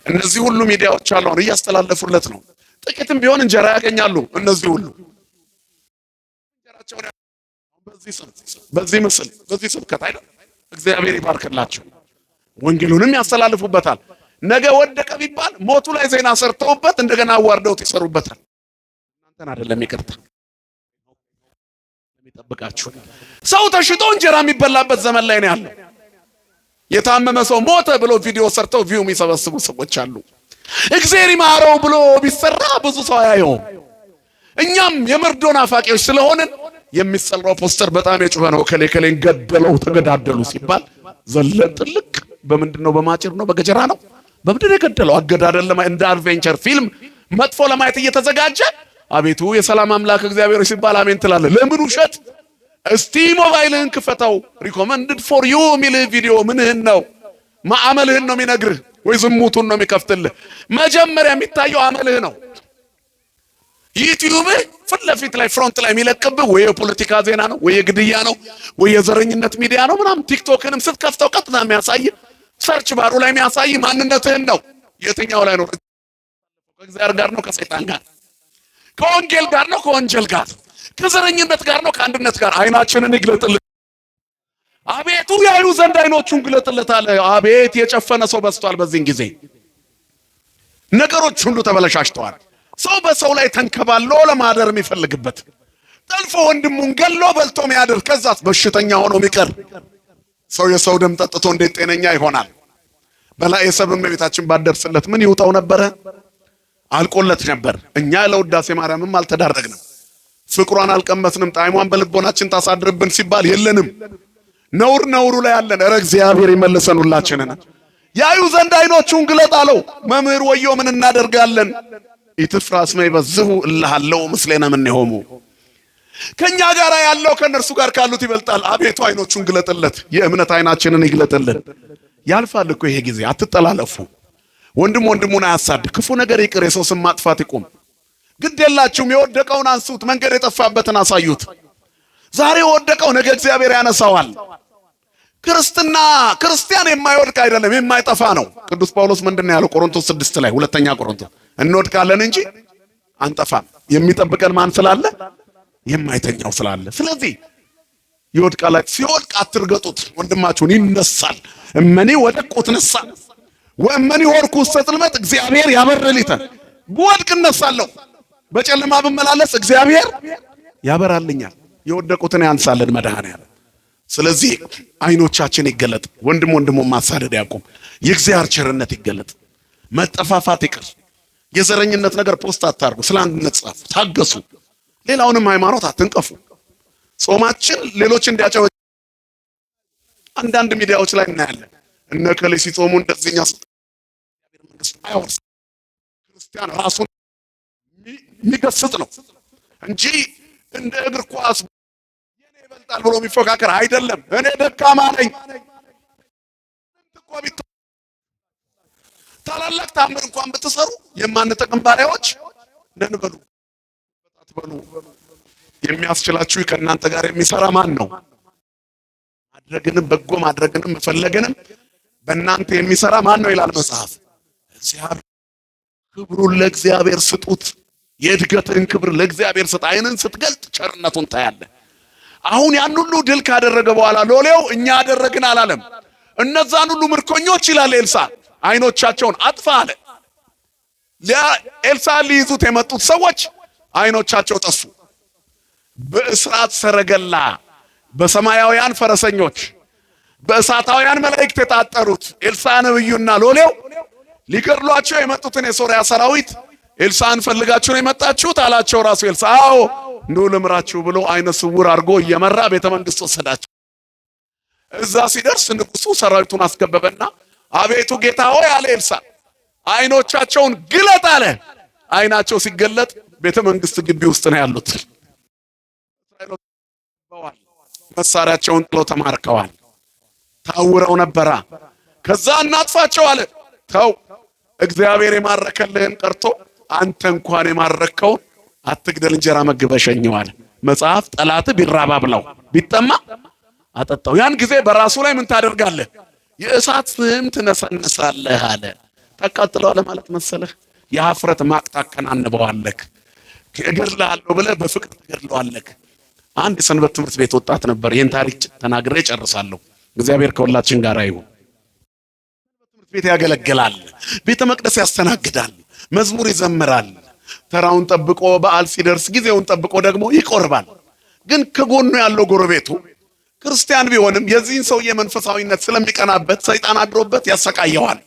እነዚህ ሁሉ ሚዲያዎች አሉ አሁን እያስተላለፉለት ነው። ጥቂትም ቢሆን እንጀራ ያገኛሉ። እነዚህ ሁሉ እንጀራቸውን በዚህ ምስል በዚህ ስብከት አይደል? እግዚአብሔር ይባርክላቸው። ወንጌሉንም ያስተላልፉበታል። ነገ ወደቀ ቢባል ሞቱ ላይ ዜና ሰርተውበት እንደገና አዋርደውት ይሰሩበታል። እናንተን አይደለም ይቅርታ የሚጠብቃችሁ። ሰው ተሽጦ እንጀራ የሚበላበት ዘመን ላይ ነው ያለው። የታመመ ሰው ሞተ ብሎ ቪዲዮ ሰርተው ቪው የሚሰበስቡ ሰዎች አሉ። እግዚአብሔር ይማረው ብሎ ቢሰራ ብዙ ሰው አያየውም። እኛም የመርዶ ናፋቂዎች ስለሆንን የሚሰራው ፖስተር በጣም የጮኸ ነው። ከሌከሌን ገደለው ተገዳደሉ ሲባል ዘለን ጥልቅ በምንድነው? በማጭር ነው? በገጀራ ነው? በምንድነው የገደለው? አገዳደል እንደ አድቬንቸር ፊልም መጥፎ ለማየት እየተዘጋጀ አቤቱ የሰላም አምላክ እግዚአብሔር ሲባል አሜን ትላለህ። ለምን ውሸት? እስቲ ሞባይልህን ክፈተው። ሪኮመንድድ ፎር ዩ የሚልህ ቪዲዮ ምንህን ነው? ማዕመልህን ነው የሚነግርህ ወይ ዝሙቱን ነው የሚከፍትልህ? መጀመሪያ የሚታየው አመልህ ነው። ዩቲዩብ ፊት ለፊት ላይ ፍሮንት ላይ የሚለቅብህ ወይ የፖለቲካ ዜና ነው ወይ የግድያ ነው ወይ የዘረኝነት ሚዲያ ነው ምናምን። ቲክቶክንም ስትከፍተው ቀጥታ የሚያሳይ ሰርች ባሩ ላይ የሚያሳይ ማንነትህን ነው። የትኛው ላይ ነው? ከእግዚአብሔር ጋር ነው? ከሰይጣን ጋር? ከወንጌል ጋር ነው? ከወንጀል ጋር? ከዘረኝነት ጋር ነው? ከአንድነት ጋር? አይናችንን ይግለጥልን አቤቱ፣ ያዩ ዘንድ አይኖቹን ግለጥለት አለ። አቤት የጨፈነ ሰው በዝቷል። በዚህን ጊዜ ነገሮች ሁሉ ተበለሻሽተዋል። ሰው በሰው ላይ ተንከባሎ ለማደር የሚፈልግበት ጠልፎ ወንድሙን ገሎ በልቶ የሚያደር ከዛስ በሽተኛ ሆኖ የሚቀር ሰው የሰው ደም ጠጥቶ እንዴት ጤነኛ ይሆናል? በላይ የሰብም ቤታችን ባደርስለት ምን ይውጣው ነበረ? አልቆለት ነበር። እኛ ለውዳሴ ማርያምም አልተዳረግንም፣ ፍቅሯን አልቀመስንም፣ ጣዕሟን በልቦናችን ታሳድርብን ሲባል የለንም። ነውሩ ላይ ያለን። ኧረ እግዚአብሔር ይመልሰን ሁላችንን። ያዩ ዘንድ አይኖቹን ግለጥ አለው። መምህር ወዮ ምን እናደርጋለን? ኢትፍራስ መይበዝሁ እልሃለው ምስሌነ ምንሆሙ። ከኛ ጋር ያለው ከነርሱ ጋር ካሉት ይበልጣል። አቤቱ አይኖቹን ግለጥለት፣ የእምነት አይናችንን ይግለጥልን። ያልፋል እኮ ይሄ ጊዜ። አትጠላለፉ። ወንድም ወንድሙን አያሳድ። ክፉ ነገር ይቅር፣ የሰው ስም ማጥፋት ይቁም። ግድ የላችሁም። የወደቀውን አንሱት፣ መንገድ የጠፋበትን አሳዩት። ዛሬ የወደቀው ነገ እግዚአብሔር ያነሳዋል። ክርስቲያን የማይወድቅ አይደለም የማይጠፋ ነው። ቅዱስ ጳውሎስ ምንድነው ያለው? ቆሮንቶስ 6 ላይ ሁለተኛ ቆሮንቶስ እንወድቃለን እንጂ አንጠፋም። የሚጠብቀን ማን ስላለ? የማይተኛው ስላለ። ስለዚህ ይወድቃል። ሲወድቅ አትርገጡት፣ ወንድማችሁን ይነሳል። እመኒ ወደቁ ትነሳ ወእመኒ ወርኩ ስትልመት እግዚአብሔር ያበርልይተ። ብወድቅ እነሳለሁ፣ በጨለማ ብመላለስ እግዚአብሔር ያበራልኛል። የወደቁትን ያንሳልን መድኃኔዓለም። ስለዚህ አይኖቻችን ይገለጥ። ወንድሙ ማሳደድ ያቁም። የእግዚአብሔር ቸርነት ይገለጥ። መጠፋፋት ይቅር። የዘረኝነት ነገር ፖስት አታርጉ። ስለ አንድነት ጻፉ፣ ታገሱ። ሌላውንም ሃይማኖት አትንቀፉ። ጾማችን ሌሎች እንዲያጨው አንዳንድ ሚዲያዎች ላይ እናያለን። እነ ከሌ ሲጾሙ እንደዚህኛ መንግስት አይወርስ ክርስቲያን ራሱን የሚገስጽ ነው እንጂ እንደ እግር ኳስ የኔ ይበልጣል ብሎ የሚፎካከር አይደለም። እኔ ደካማ ነኝ ታላላቅ ታምር እንኳን ብትሰሩ የማንጠቅም ባሪያዎች ነን በሉ። የሚያስችላችሁ ከእናንተ ጋር የሚሰራ ማን ነው? ማድረግንም በጎ ማድረግንም መፈለግንም በእናንተ የሚሰራ ማን ነው ይላል መጽሐፍ። እግዚአብሔር ክብሩን ለእግዚአብሔር ስጡት። የእድገትን ክብር ለእግዚአብሔር ስጥ። አይንን ስትገልጥ ቸርነቱን ታያለህ። አሁን ያን ሁሉ ድል ካደረገ በኋላ ሎሌው እኛ አደረግን አላለም። እነዛን ሁሉ ምርኮኞች ይላል ኤልሳ አይኖቻቸውን አጥፋ አለ። ኤልሳ ሊይዙት የመጡት ሰዎች አይኖቻቸው ጠፉ። በእስራት ሰረገላ በሰማያውያን ፈረሰኞች በእሳታውያን መላእክት የታጠሩት ኤልሳ ነብዩና ሎሌው ሊገድሏቸው የመጡትን የሶርያ ሰራዊት ኤልሳን ፈልጋችሁ ነው የመጣችሁት አላቸው። ራሱ ኤልሳ አዎ ኑ ልምራችሁ ብሎ አይነ ስውር አድርጎ እየመራ ቤተ መንግስት ወሰዳቸው። እዛ ሲደርስ ንጉሱ ሰራዊቱን አስከበበና አቤቱ ጌታ ሆይ አለ ኤልሳ አይኖቻቸውን ግለጥ አለ። አይናቸው ሲገለጥ ቤተ መንግስት ግቢ ውስጥ ነው ያሉት። መሳሪያቸውን ጥለው ተማርከዋል። ታውረው ነበራ። ከዛ እናጥፋቸው አለ። ተው እግዚአብሔር የማረከልህን ቀርቶ አንተ እንኳን የማረከው አትግደል እንጀራ መግበህ ሸኘው አለ። መጽሐፍ ጠላት ቢራባ ብለው ቢጠማ አጠጣው። ያን ጊዜ በራሱ ላይ ምን ታደርጋለህ? የእሳት ፍም ትነሰንሳለህ አለ። ታቃጥለዋለህ ማለት መሰለህ? የሀፍረት ማቅ ታከናንበዋለህ። እገድልሃለሁ ብለህ በፍቅር ትገድለዋለህ። አንድ የሰንበት ትምህርት ቤት ወጣት ነበር። ይህን ታሪክ ተናግሬ ጨርሳለሁ። እግዚአብሔር ከሁላችን ጋር ይሁን። ትምህርት ቤት ያገለግላል፣ ቤተ መቅደስ ያስተናግዳል፣ መዝሙር ይዘምራል። ተራውን ጠብቆ በዓል ሲደርስ ጊዜውን ጠብቆ ደግሞ ይቆርባል። ግን ከጎኑ ያለው ጎረቤቱ ክርስቲያን ቢሆንም የዚህን ሰውዬ መንፈሳዊነት ስለሚቀናበት ሰይጣን አድሮበት ያሰቃየዋል።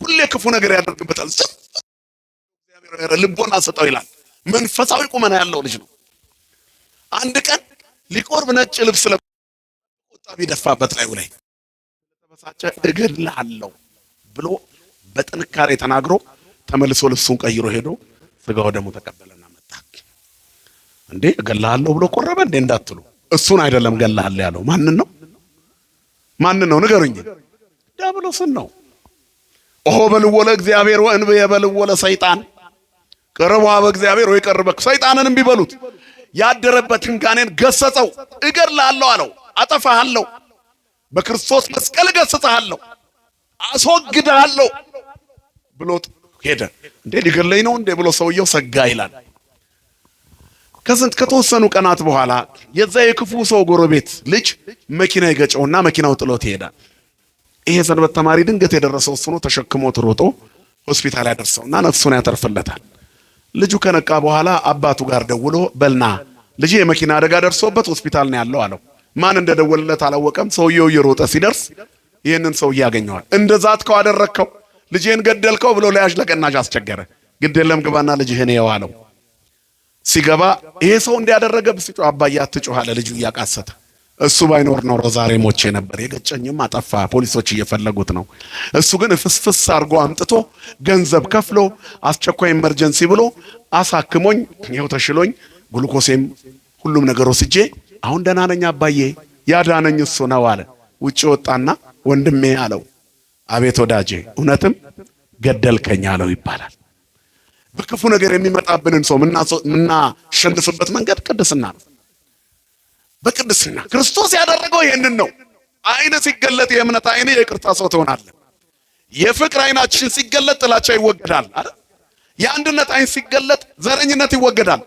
ሁሌ ክፉ ነገር ያደርግበታል። እግዚአብሔር ልቦና ሰጠው ይላል። መንፈሳዊ ቁመና ያለው ልጅ ነው። አንድ ቀን ሊቆርብ ነጭ ልብስ ለቆጣ ቢደፋበት ላይ ተበሳጨ። እገድልሃለሁ ብሎ በጥንካሬ ተናግሮ ተመልሶ ልብሱን ቀይሮ ሄዶ ስጋው ደሙ ተቀበለና መጣ። እንዴ እገድልሃለሁ ብሎ ቆረበ እንዴ እንዳትሉ፣ እሱን አይደለም እገድልሃለሁ ያለው። ማንን ነው ንገሩኝ? ዲያብሎስን ነው። ኦሆ በልዎ ለእግዚአብሔር ወእንብየ በልዎ ለሰይጣን ቀረበ በእግዚአብሔር ወይ ቀርበክ ሰይጣንንም ቢበሉት ያደረበትን ጋኔን ገሰጸው። እገድልሃለሁ አለው። አጠፋሃለሁ፣ በክርስቶስ መስቀል እገስጽሃለሁ፣ አስወግድሃለሁ ብሎት ሄደ። እንዴ ሊገለኝ ነው እንዴ ብሎ ሰውየው ሰጋ ይላል። ከተወሰኑ ቀናት በኋላ የዛ የክፉ ሰው ጎረቤት ልጅ መኪና ይገጨውና መኪናው ጥሎት ይሄዳል። ይሄ ሰንበት ተማሪ ድንገት የደረሰው እሱ ነው። ተሸክሞት ሮጦ ሆስፒታል ያደርሰውና ነፍሱን ያተርፍለታል። ልጁ ከነቃ በኋላ አባቱ ጋር ደውሎ በልና ልጅ የመኪና አደጋ ደርሶበት ሆስፒታል ነው ያለው አለው። ማን እንደደወለለት አላወቀም። ሰውየው እየሮጠ ሲደርስ ይህንን ሰውዬ ያገኘዋል። እንደዛትከው አደረግከው፣ ልጄን ገደልከው ብሎ ለያዥ ለቀናዥ አስቸገረ። ግድ የለም ግባና ልጅህን ይኸው አለው። ሲገባ ይሄ ሰው እንዲያደረገ ብስጮህ አባዬ አትጮህ አለ ልጁ እያቃሰተ። እሱ ባይኖር ኖሮ ዛሬ ሞቼ ነበር፣ የገጨኝም አጠፋ፣ ፖሊሶች እየፈለጉት ነው። እሱ ግን ፍስፍስ አድርጎ አምጥቶ ገንዘብ ከፍሎ አስቸኳይ ኢመርጀንሲ ብሎ አሳክሞኝ ይኸው ተሽሎኝ ግሉኮሴም ሁሉም ነገር ወስጄ አሁን ደህና ነኝ አባዬ፣ ያዳነኝ እሱ ነው አለ። ውጪ ወጣና ወንድሜ አለው። አቤት ወዳጄ፣ እውነትም ገደልከኝ አለው ይባላል። በክፉ ነገር የሚመጣብንን ሰው ምናሸንፍበት መንገድ ቅድስና ነው። በቅድስና ክርስቶስ ያደረገው ይሄንን ነው። አይን ሲገለጥ የእምነት አይን የይቅርታ ሰው ትሆናለህ። የፍቅር አይናችን ሲገለጥ ጥላቻ ይወገዳል አይደል? የአንድነት አይን ሲገለጥ ዘረኝነት ይወገዳል።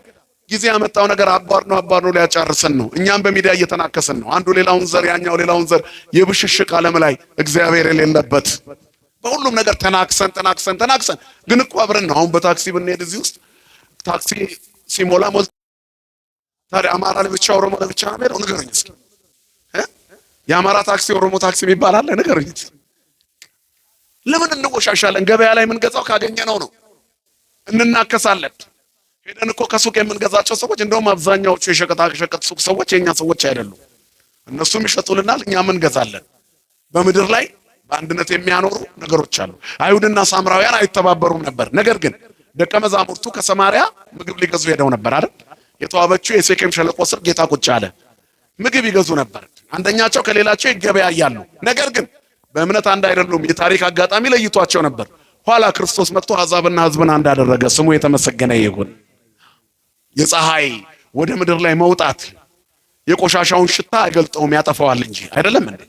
ጊዜ ያመጣው ነገር አባር ነው ሊያጫርሰን ነው። እኛም በሚዲያ እየተናከሰን ነው። አንዱ ሌላውን ዘር ያኛው ሌላውን ዘር የብሽሽቅ ዓለም ላይ እግዚአብሔር የሌለበት በሁሉም ነገር ተናክሰን ግን እኮ አብረን ነው። አሁን በታክሲ ብንሄድ እዚህ ውስጥ ታክሲ ሲሞላ ታዲያ አማራ ለብቻ ኦሮሞ ለብቻ ነው ንገሩኝ እስኪ። የአማራ ታክሲ ኦሮሞ ታክሲ የሚባል አለ? ንገሩኝ እስኪ። ለምን እንወሻሻለን? ገበያ ላይ የምንገዛው ካገኘነው ነው። እንናከሳለን። ሄደን እኮ ከሱቅ የምንገዛቸው ሰዎች እንደውም አብዛኛዎቹ የሸቀጣሸቀጥ ሱቅ ሰዎች የኛ ሰዎች አይደሉም። እነሱም ይሸጡልናል፣ እኛም እንገዛለን። በምድር ላይ በአንድነት የሚያኖሩ ነገሮች አሉ። አይሁድና ሳምራውያን አይተባበሩም ነበር። ነገር ግን ደቀ መዛሙርቱ ከሰማርያ ምግብ ሊገዙ ሄደው ነበር አይደል? የተዋበችው የሴኬም ሸለቆ ስር ጌታ ቁጭ አለ። ምግብ ይገዙ ነበር። አንደኛቸው ከሌላቸው ይገበያያሉ። ነገር ግን በእምነት አንድ አይደሉም። የታሪክ አጋጣሚ ለይቷቸው ነበር። ኋላ ክርስቶስ መጥቶ አሕዛብና ሕዝብን አንድ አደረገ። ስሙ የተመሰገነ ይሁን። የፀሐይ ወደ ምድር ላይ መውጣት የቆሻሻውን ሽታ አይገልጠውም፣ ያጠፋዋል እንጂ አይደለም እንዴ?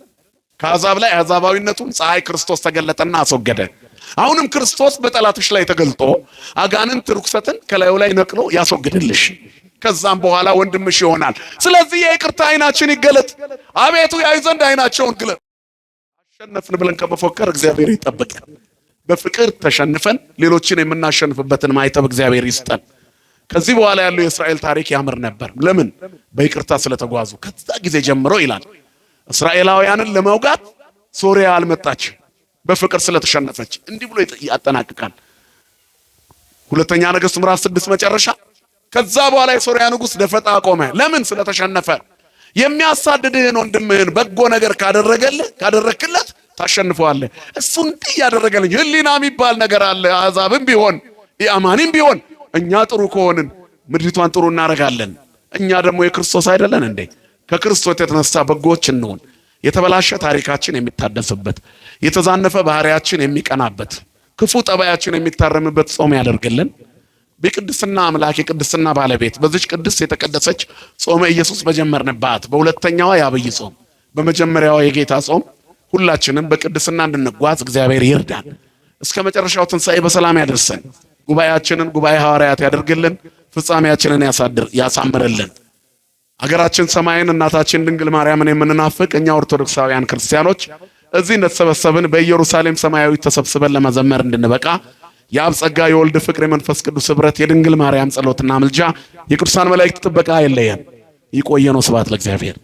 ከአሕዛብ ላይ አሕዛባዊነቱን ፀሐይ ክርስቶስ ተገለጠና አስወገደ። አሁንም ክርስቶስ በጠላትሽ ላይ ተገልጦ አጋንንት ርኩሰትን ከላዩ ላይ ነቅሎ ያስወግድልሽ። ከዛም በኋላ ወንድምሽ ይሆናል። ስለዚህ የይቅርታ አይናችን ይገለጥ። አቤቱ ያይ ዘንድ አይናቸውን ግለጥ። አሸነፍን ብለን ከመፎከር እግዚአብሔር ይጠብቀን። በፍቅር ተሸንፈን ሌሎችን የምናሸንፍበትን ማይተብ እግዚአብሔር ይስጠን። ከዚህ በኋላ ያለው የእስራኤል ታሪክ ያምር ነበር። ለምን? በይቅርታ ስለተጓዙ። ከዛ ጊዜ ጀምሮ ይላል እስራኤላውያንን ለመውጋት ሶሪያ አልመጣችም፣ በፍቅር ስለተሸነፈች። እንዲህ ብሎ ያጠናቅቃል ሁለተኛ ነገሥት ምዕራፍ 6 መጨረሻ። ከዛ በኋላ የሶሪያ ንጉሥ ደፈጣ ቆመ። ለምን? ስለተሸነፈ። የሚያሳድድህን ወንድምህን በጎ ነገር ካደረክለት ታሸንፈዋለህ። እሱ እንዲህ ያደረገልኝ ህሊና የሚባል ነገር አለ። አሕዛብም ቢሆን የአማኒም ቢሆን እኛ ጥሩ ከሆንን ምድሪቷን ጥሩ እናደርጋለን። እኛ ደግሞ የክርስቶስ አይደለን እንዴ? ከክርስቶስ የተነሳ በጎች እንሆን። የተበላሸ ታሪካችን የሚታደስበት፣ የተዛነፈ ባህሪያችን የሚቀናበት፣ ክፉ ጠባያችን የሚታረምበት ጾም ያደርግልን። በቅድስና አምላክ የቅድስና ባለቤት በዚች ቅድስት የተቀደሰች ጾመ ኢየሱስ በጀመርንባት በሁለተኛዋ የአብይ ጾም በመጀመሪያዋ የጌታ ጾም ሁላችንም በቅድስና እንድንጓዝ እግዚአብሔር ይርዳን። እስከ መጨረሻው ትንሣኤ በሰላም ያደርሰን። ጉባኤያችንን ጉባኤ ሐዋርያት ያደርግልን። ፍጻሜያችንን ያሳምርልን። አገራችን ሰማይን እናታችን ድንግል ማርያምን የምንናፍቅ እኛ ኦርቶዶክሳውያን ክርስቲያኖች እዚህ እንደተሰበሰብን በኢየሩሳሌም ሰማያዊት ተሰብስበን ለመዘመር እንድንበቃ የአብ ጸጋ የወልድ ፍቅር የመንፈስ ቅዱስ ኅብረት የድንግል ማርያም ጸሎትና ምልጃ የቅዱሳን መላእክት ጥበቃ አይለየን። ይቆየን። ስብሐት ለእግዚአብሔር።